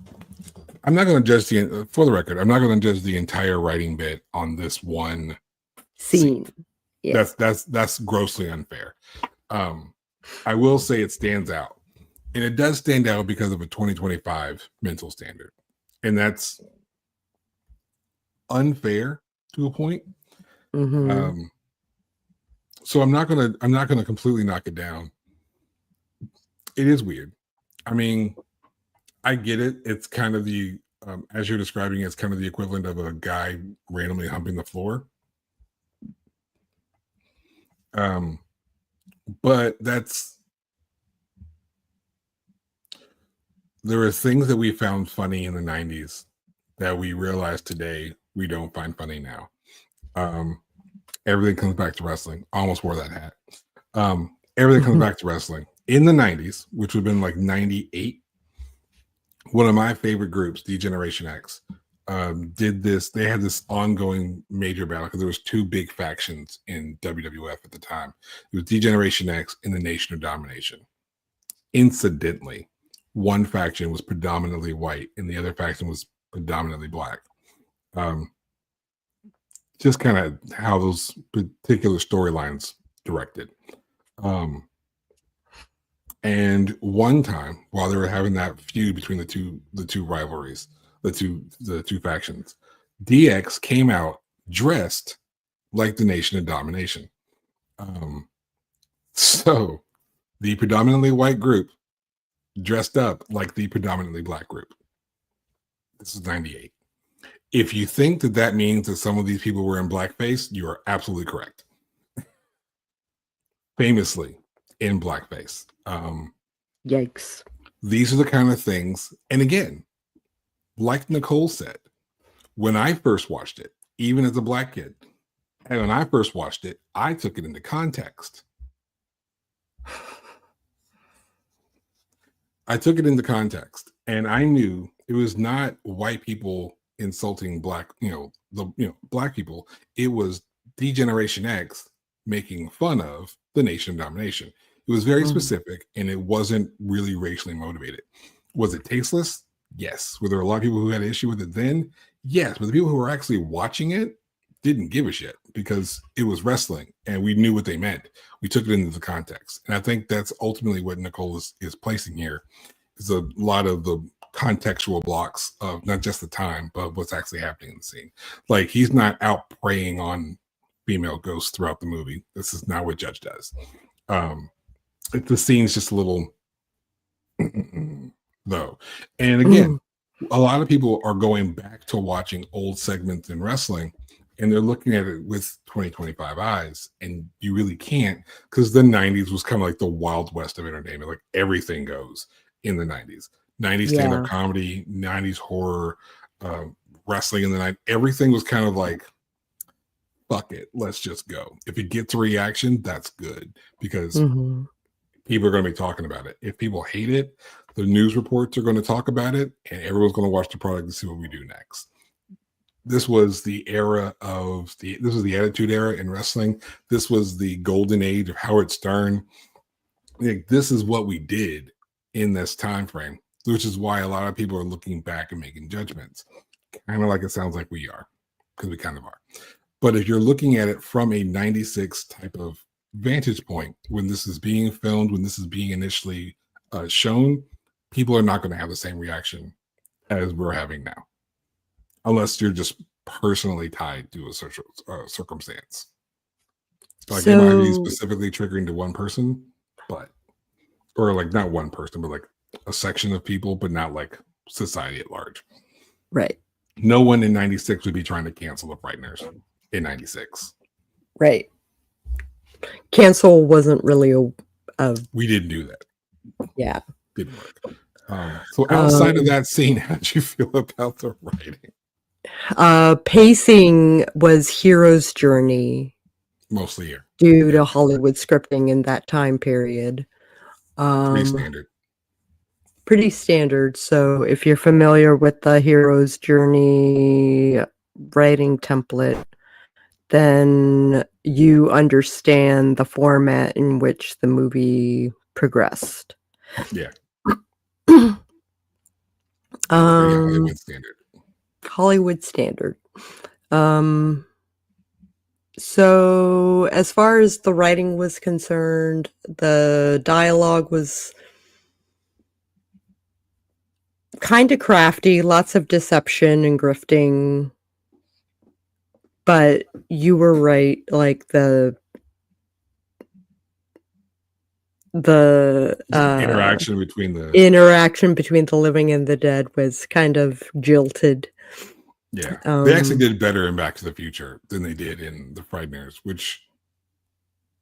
I'm not going to judge for the record. I'm not going to judge the entire writing bit on this one scene. Yeah. That's grossly unfair. I will say it stands out, and it does stand out because of a 2025 mental standard, and that's unfair to a point. Mm-hmm. So I'm not gonna completely knock it down. It is weird. I mean, I get it. It's kind of the as you're describing, it's kind of the equivalent of a guy randomly humping the floor. But there are things that we found funny in the 90s that we realize today we don't find funny now. Everything comes back to wrestling. I almost wore that hat. Everything comes back to wrestling. In the 90s, which would have been like 98, one of my favorite groups, D-Generation X, did this. They had this ongoing major battle because there was two big factions in WWF at the time. It was D-Generation X and the Nation of Domination. Incidentally, one faction was predominantly white and the other faction was predominantly black. Just kind of how those particular storylines directed. And one time, while they were having that feud between the two rivalries, the two factions, DX came out dressed like the Nation of Domination. So the predominantly white group dressed up like the predominantly black group. This is 98. If you think that means that some of these people were in blackface, you are absolutely correct. Famously in blackface. Yikes. These are the kind of things, and again, like Nicole said, when I first watched it, even as a black kid, and when I first watched it, I took it into context. I took it into context, and I knew it was not white people insulting black, black people. It was D-Generation X making fun of the Nation of Domination. It was very specific, and it wasn't really racially motivated. Was it tasteless? Yes. Were there a lot of people who had an issue with it then? Yes. But the people who were actually watching it didn't give a shit because it was wrestling, and we knew what they meant. We took it into the context. And I think that's ultimately what Nicole is placing here, is a lot of the contextual blocks of not just the time, but what's actually happening in the scene. Like, he's not out preying on female ghosts throughout the movie. This is not what Judge does. The scene's just a little though. And again, a lot of people are going back to watching old segments in wrestling, and they're looking at it with 2025 eyes, and you really can't, because the 90s was kind of like the Wild West of entertainment. Like, everything goes in the 90s. 90s stand-up comedy, 90s horror, wrestling in the night. Everything was kind of like, fuck it, let's just go. If it gets a reaction, that's good, because people are going to be talking about it. If people hate it, the news reports are going to talk about it, and everyone's going to watch the product and see what we do next. This was the era of this was the Attitude Era in wrestling. This was the golden age of Howard Stern. Like, this is what we did in this time frame, which is why a lot of people are looking back and making judgments, kind of like it sounds like we are, because we kind of are. But if you're looking at it from a 96 type of vantage point, when this is being filmed, when this is being initially shown, people are not going to have the same reaction as we're having now, unless you're just personally tied to a circumstance. Like, it might be specifically triggering to one person, or like not one person, but like a section of people, but not like society at large. Right. No one in 96 would be trying to cancel the Frighteners in 96. Right. Cancel wasn't really a we didn't do that. Yeah. Didn't work. So outside of that scene, how'd you feel about the writing? Pacing was hero's journey. Mostly here. Due to Hollywood scripting in that time period. Pretty standard. Pretty standard. So if you're familiar with the hero's journey writing template, then you understand the format in which the movie progressed. Yeah. Hollywood standard. Hollywood standard. So as far as the writing was concerned, the dialogue was kind of crafty, lots of deception and grifting. But you were right, like the interaction between the living and the dead was kind of jilted. Yeah, they actually did better in Back to the Future than they did in the Frighteners, which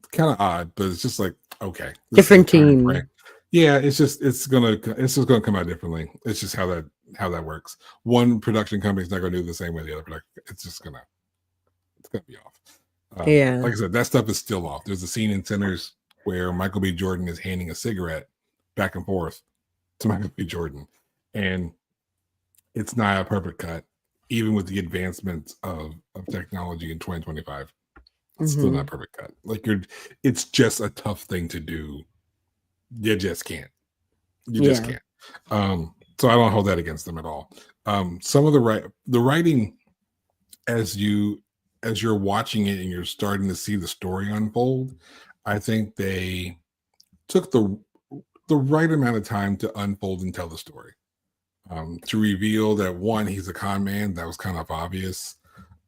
is kind of odd, but it's just like, okay, different team. Yeah, it's gonna come out differently. It's just how that works. One production company's not gonna do it the same way the other production. It's gonna be off. Yeah, like I said, that stuff is still off. There's a scene in Sinners where Michael B. Jordan is handing a cigarette back and forth to Michael B. Jordan, and it's not a perfect cut, even with the advancements of technology in 2025. It's still not a perfect cut. Like it's just a tough thing to do. You just can't. You just Yeah. can't. So I don't hold that against them at all. Some of the writing, as you're watching it and you're starting to see the story unfold, I think they took the right amount of time to unfold and tell the story. To reveal that, one, he's a con man, that was kind of obvious.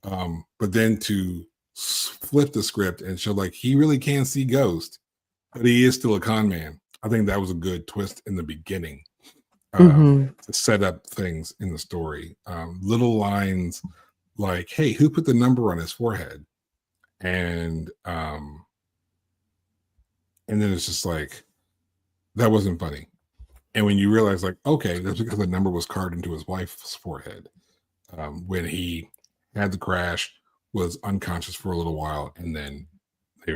But then to flip the script and show like he really can see ghosts, but he is still a con man. I think that was a good twist in the beginning, to set up things in the story. Little lines like, "Hey, who put the number on his forehead?" And then it's just like, that wasn't funny. And when you realize, like, okay, that's because the number was carved into his wife's forehead when he had the crash, was unconscious for a little while, and then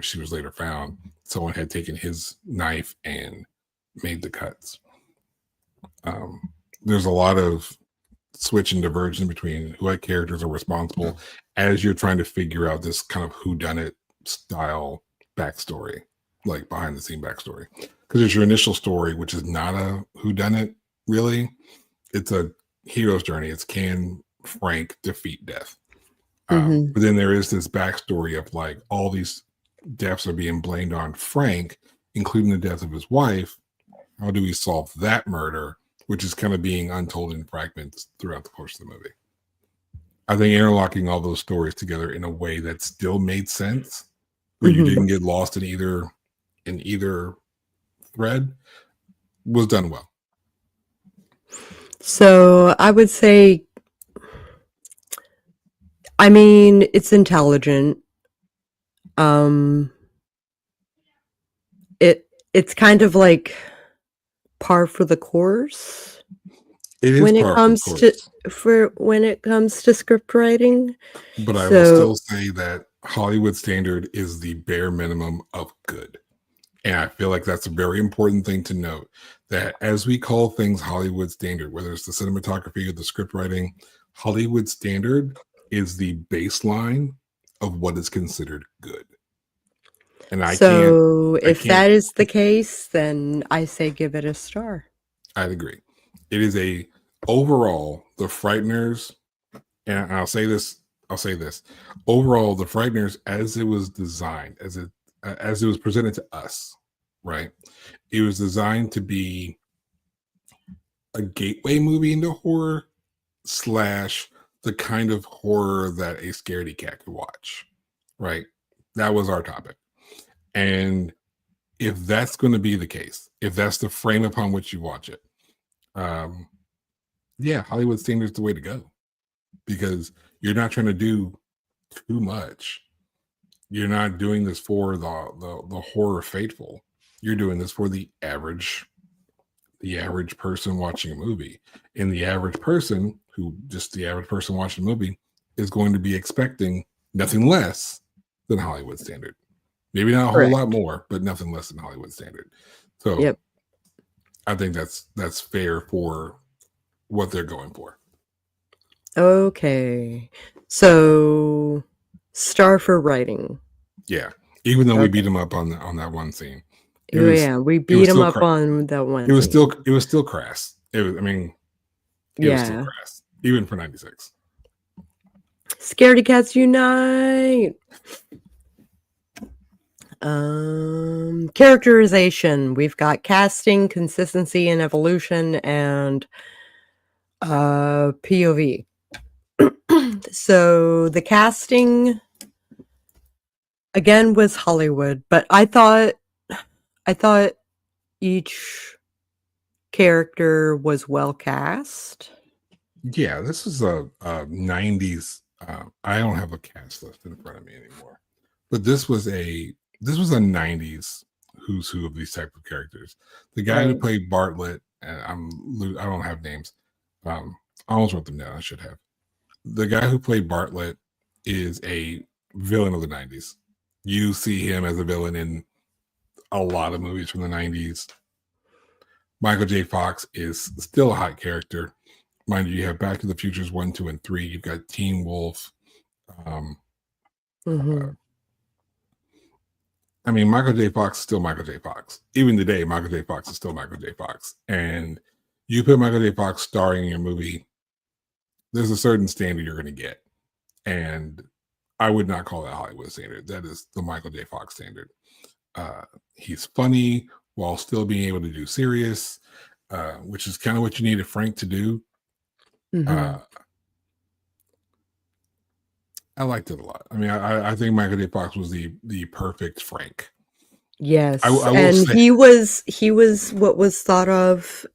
she was later found. Someone had taken his knife and made the cuts. There's a lot of switch and diversion between what characters are responsible as you're trying to figure out this kind of whodunit style backstory, like behind the scene backstory. Because there's your initial story, which is not a whodunit, really. It's a hero's journey. It's, can Frank defeat death? But then there is this backstory of like all these deaths are being blamed on Frank, including the death of his wife. How do we solve that murder, which is kind of being untold in fragments throughout the course of the movie? I think interlocking all those stories together in a way that still made sense, where you didn't get lost in either thread, was done well. So I would say, I mean, it's intelligent. It's kind of like par for the course. It is when it comes to script writing. But I will still say that Hollywood standard is the bare minimum of good. And I feel like that's a very important thing to note, that as we call things Hollywood standard, whether it's the cinematography or the script writing, Hollywood standard is the baseline of what is considered good. And if that is the case, then I say give it a star. I'd agree. It is overall, the Frighteners, and I'll say this, overall, the Frighteners, as it was designed, as it was presented to us, right? It was designed to be a gateway movie into horror / the kind of horror that a scaredy cat could watch, right? That was our topic. And if that's going to be the case, if that's the frame upon which you watch it, yeah, Hollywood standard's the way to go, because you're not trying to do too much. You're not doing this for the horror faithful. You're doing this for the average person watching a movie. And the average person watching a movie is going to be expecting nothing less than Hollywood standard. Maybe not a whole lot more, but nothing less than Hollywood standard. So I think that's fair for what they're going for. Okay. So star for writing. Yeah. Even though we beat him up on that one scene. We beat him up on that one scene. It was still crass. It was still crass. Even for 96. Scaredy cats unite. Characterization. We've got casting, consistency and evolution, and POV. So the casting again was Hollywood, but I thought each character was well cast. Yeah, this is a 90s. I don't have a cast list in front of me anymore, but this was a 90s who's who of these type of characters. The guy who played Bartlett, and I don't have names. I almost wrote them down. I should have. The guy who played Bartlett is a villain of the 90s. You see him as a villain in a lot of movies from the 90s. Michael J. Fox is still a hot character. Mind you have Back to the Futures 1, 2, and 3. You've got Teen Wolf. Mm-hmm. I mean, Michael J. Fox is still Michael J. Fox. Even today, Michael J. Fox is still Michael J. Fox. And you put Michael J. Fox starring in your movie, there's a certain standard you're going to get. And I would not call that Hollywood standard. That is the Michael J. Fox standard. He's funny while still being able to do serious, which is kind of what you needed Frank to do. Mm-hmm. I liked it a lot. I mean, I think Michael J. Fox was the perfect Frank. Yes, I will and say he was what was thought of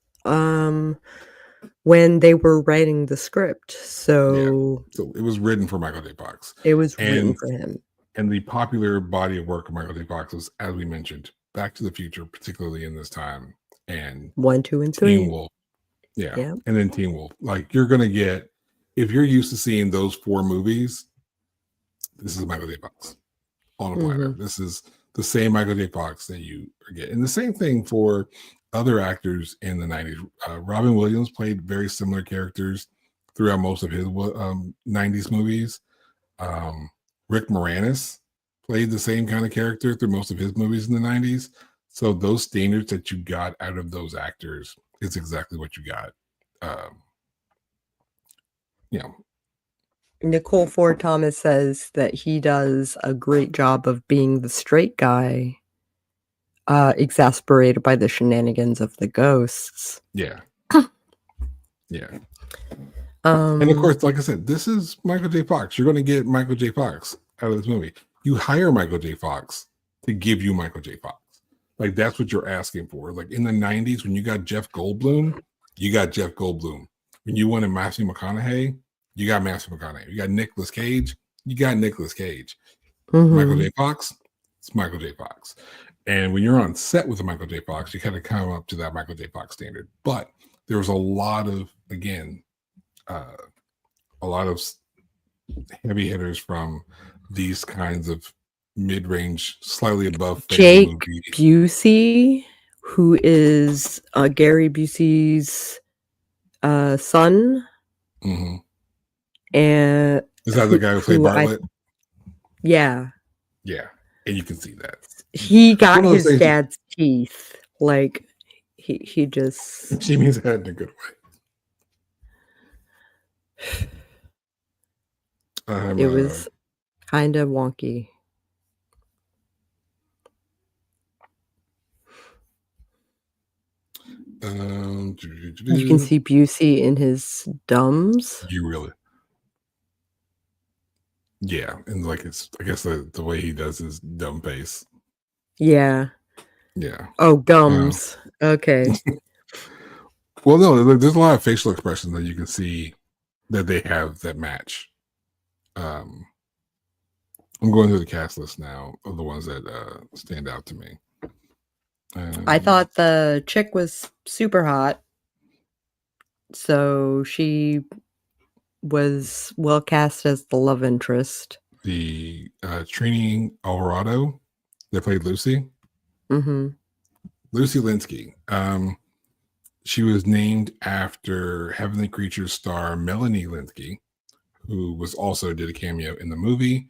when they were writing the script. So it was written for Michael J. Fox. It was written for him. And the popular body of work of Michael J. Fox was, as we mentioned, Back to the Future, particularly in this time, and 1, 2, and 3. Teen Wolf. Yeah. And then Teen Wolf. Like, you're going to get, if you're used to seeing those 4 movies, this is Michael J. Fox on a platter. Mm-hmm. This is the same Michael J. Fox that you get. And the same thing for other actors in the 90s. Robin Williams played very similar characters throughout most of his 90s movies. Rick Moranis played the same kind of character through most of his movies in the 90s. So those standards that you got out of those actors is exactly what you got. Nicole Ford Thomas says that he does a great job of being the straight guy, exasperated by the shenanigans of the ghosts. Yeah. Yeah. And of course, like I said, this is Michael J. Fox. You're going to get Michael J. Fox out of this movie. You hire Michael J. Fox to give you Michael J. Fox. Like, that's what you're asking for. Like, in the 90s, when you got Jeff Goldblum, you got Jeff Goldblum. When you wanted Matthew McConaughey, you got Matthew McConaughey. You got Nicolas Cage, you got Nicolas Cage. Mm-hmm. Michael J. Fox, it's Michael J. Fox. And when you're on set with Michael J. Fox, you kind of come up to that Michael J. Fox standard. But there was a lot of, again, a lot of heavy hitters from these kinds of mid-range, slightly above Jake Busey, who is Gary Busey's son. Mm-hmm. And is that the guy who played Bartlett? Yeah. Yeah, and you can see that he got his dad's teeth. Like he just. She means that in a good way. It was kind of wonky. You can see Busey in his dumbs. You really? Yeah, and like I guess the way he does his dumb face. Yeah. Yeah. Oh, gums. Okay. Well, no, there's a lot of facial expressions that you can see that they have that match. I'm going through the cast list now of the ones that stand out to me. I thought the chick was super hot. So she was well cast as the love interest. The Trini Alvarado that played Lucy. Mm-hmm. Lucy Linsky. She was named after Heavenly Creatures star Melanie Linsky, who did a cameo in the movie.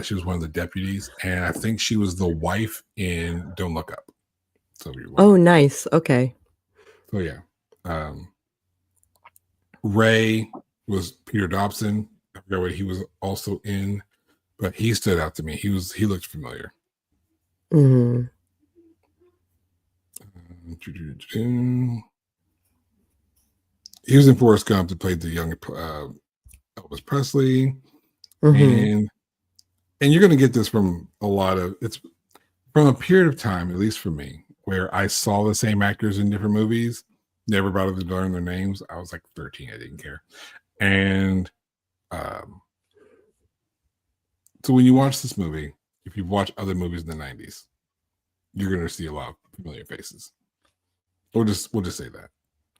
She was one of the deputies, and I think she was the wife in Don't Look Up. So nice. Okay. So yeah. Ray was Peter Dobson. I forgot what he was also in, but he stood out to me. He looked familiar. Mm-hmm. He was in Forrest Gump that played the young Elvis Presley. Mm-hmm. And you're going to get this from it's from a period of time, at least for me, where I saw the same actors in different movies, never bothered to learn their names. I was like 13. I didn't care. And so when you watch this movie, if you've watched other movies in the 90s, you're going to see a lot of familiar faces. We'll just say that.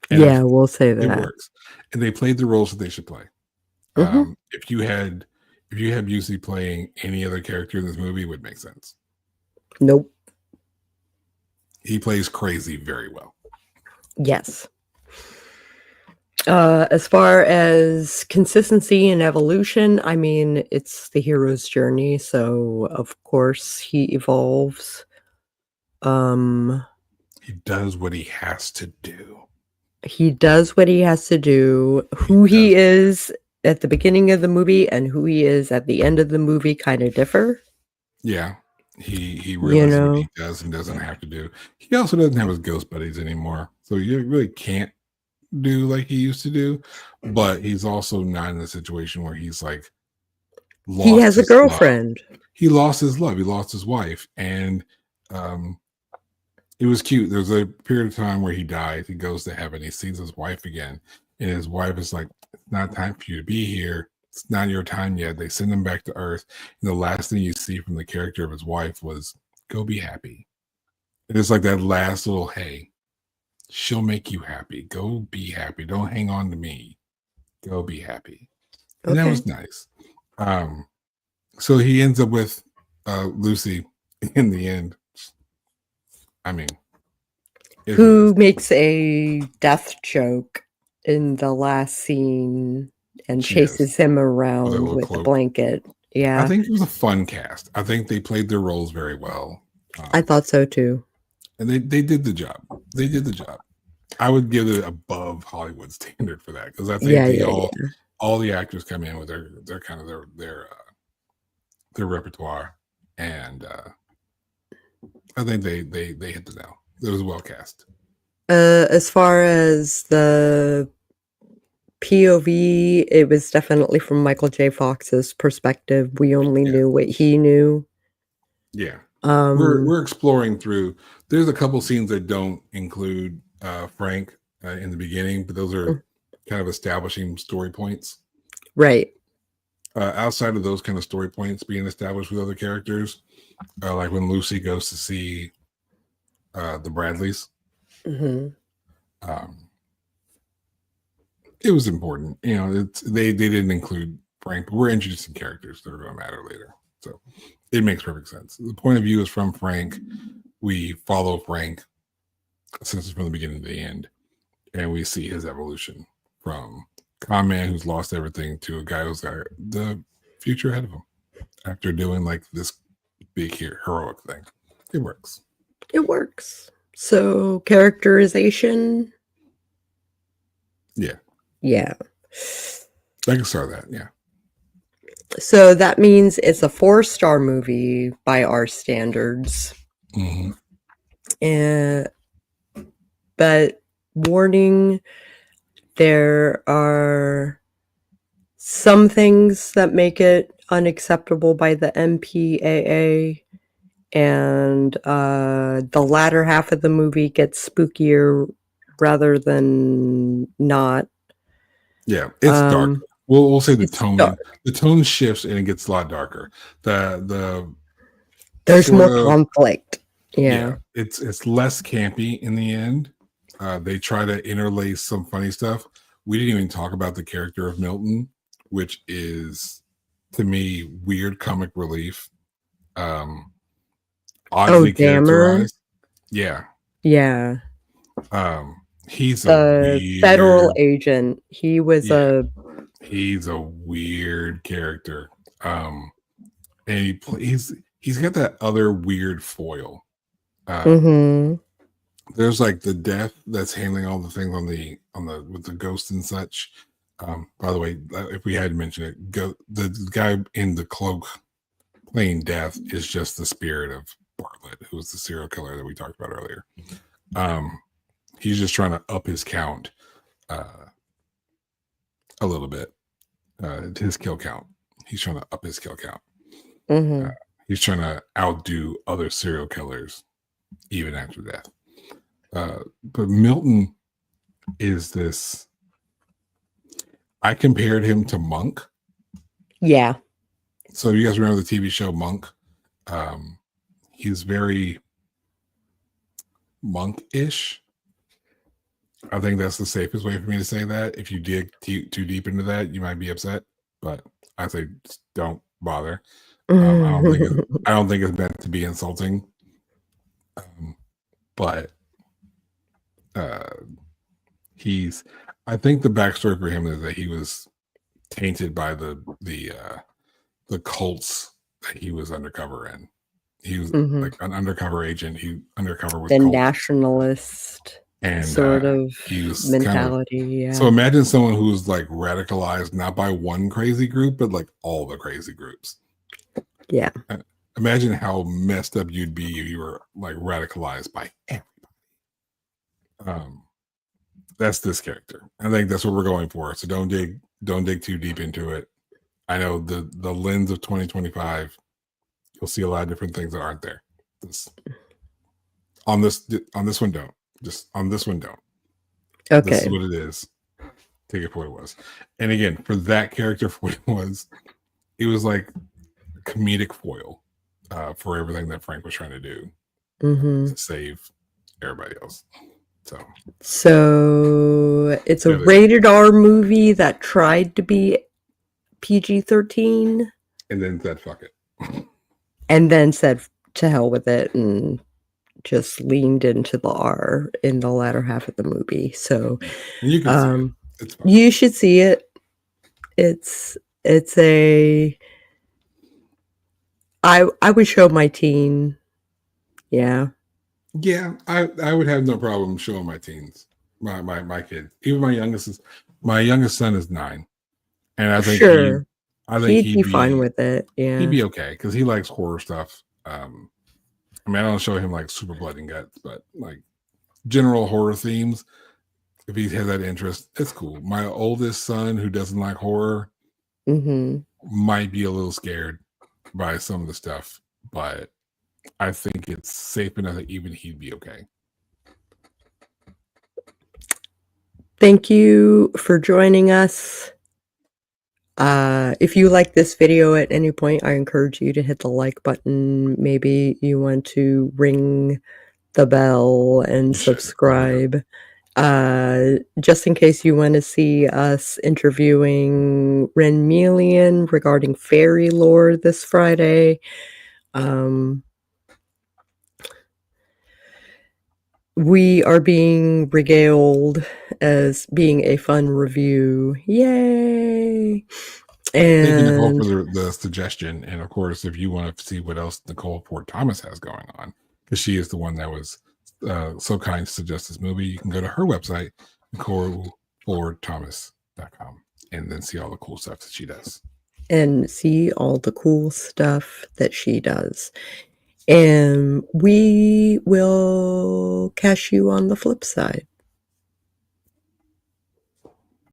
And we'll say that. It works. And they played the roles that they should play. Mm-hmm. If you had Busey playing any other character in this movie, it would make sense. Nope. He plays crazy very well. Yes. As far as consistency and evolution, I mean, it's the hero's journey, so of course he evolves. He does what he has to do. He does what he has to do. Who he is at the beginning of the movie and who he is at the end of the movie kind of differ. Yeah. He You realizes what know? he does and doesn't have to do. He also doesn't have his ghost buddies anymore. So you really can't do like he used to do. But he's also not in a situation where he's like He lost has a his love. girlfriend. He lost his love. He lost his wife. And it was cute. There's a period of time where he died. He goes to heaven. He sees his wife again. And his wife is like, it's not time for you to be here. It's not your time yet. They send him back to Earth. And the last thing you see from the character of his wife was, go be happy. And it's like that last little, hey, she'll make you happy. Go be happy. Don't hang on to me. Go be happy. And that was nice. So he ends up with Lucy in the end. I mean, who makes a death joke in the last scene and chases him around with the blanket. Yeah. I think it was a fun cast. I think they played their roles very well. I thought so too. And they did the job. They did the job. I would give it above Hollywood standard for that, because I think all the actors come in with their kind of their repertoire, and I think they hit the nail. It was well cast. As far as the POV, it was definitely from Michael J. Fox's perspective. We only knew what he knew. Yeah. We're exploring through. There's a couple scenes that don't include Frank in the beginning, but those are kind of establishing story points. Right. Outside of those kind of story points being established with other characters, like when Lucy goes to see the Bradleys. It was important. You know, they didn't include Frank, but we're introducing characters that are going to matter later. So it makes perfect sense. The point of view is from Frank. We follow Frank since from the beginning to the end, and we see his evolution from con man who's lost everything to a guy who's got the future ahead of him after doing like this big heroic thing. It works. It works. So characterization. Yeah. Yeah. I can start that. Yeah. So that means it's a 4-star movie by our standards. But warning, there are some things that make it unacceptable by the MPAA, and the latter half of the movie gets spookier rather than not. Yeah, it's dark. We'll say the tone shifts and it gets a lot darker. There's more conflict. Yeah, it's less campy in the end. They try to interlace some funny stuff. We didn't even talk about the character of Milton, which is to me weird comic relief. Oddly characterized. Yeah. He's a federal agent. He was he's a weird character. And he's got that other weird foil. There's like the death that's handling all the things on the with the ghost and such. By the way, if we had mentioned it, the guy in the cloak playing Death is just the spirit of Bartlett, who was the serial killer that we talked about earlier. He's just trying to up his count a little bit, his kill count. He's trying to up his kill count. He's trying to outdo other serial killers even after death. But Milton is this. I compared him to Monk. Yeah. So you guys remember the TV show Monk? He's very Monk-ish. I think that's the safest way for me to say that. If you dig too deep into that, you might be upset. But I say don't bother. I don't think it's meant to be insulting. but I think the backstory for him is that he was tainted by the cults that he was undercover in. He was like an undercover agent. He undercover with the cults. nationalist And sort of he was mentality. So imagine someone who's like radicalized not by one crazy group, but like all the crazy groups. Yeah. Imagine how messed up you'd be if you were like radicalized by everybody. That's this character. I think that's what we're going for. So don't dig too deep into it. I know the lens of 2025, you'll see a lot of different things that aren't there. On this one, don't. Just on this one, don't. Okay. This is what it is. Take it for what it was. And again, for that character, for what it was like a comedic foil for everything that Frank was trying to do to save everybody else. So it's a rated R movie that tried to be PG-13. And then said, fuck it. And then said, to hell with it, and just leaned into the R in the latter half of the movie. So you can see it. It's fun. You should see it. It's a... I would show my teen. Yeah. Yeah, I would have no problem showing my teens, my kids. Even my youngest son is 9, and I think he'd be fine with it. Yeah, he'd be okay because he likes horror stuff. I mean, I don't show him like super blood and guts, but like general horror themes. If he has that interest, it's cool. My oldest son, who doesn't like horror, might be a little scared by some of the stuff, but I think it's safe enough that even he'd be okay. Thank you for joining us. If you like this video at any point, I encourage you to hit the like button. Maybe you want to ring the bell and subscribe. Just in case you want to see us interviewing Ren Melian regarding fairy lore this Friday. We are being regaled as being a fun review. Yay! And thank you, Nicole, for the suggestion. And of course, if you want to see what else Nicole Ford Thomas has going on, because she is the one that was so kind to suggest this movie, you can go to her website, NicoleFordThomas.com, and then see all the cool stuff that she does. And see all the cool stuff that she does. And we will catch you on the flip side.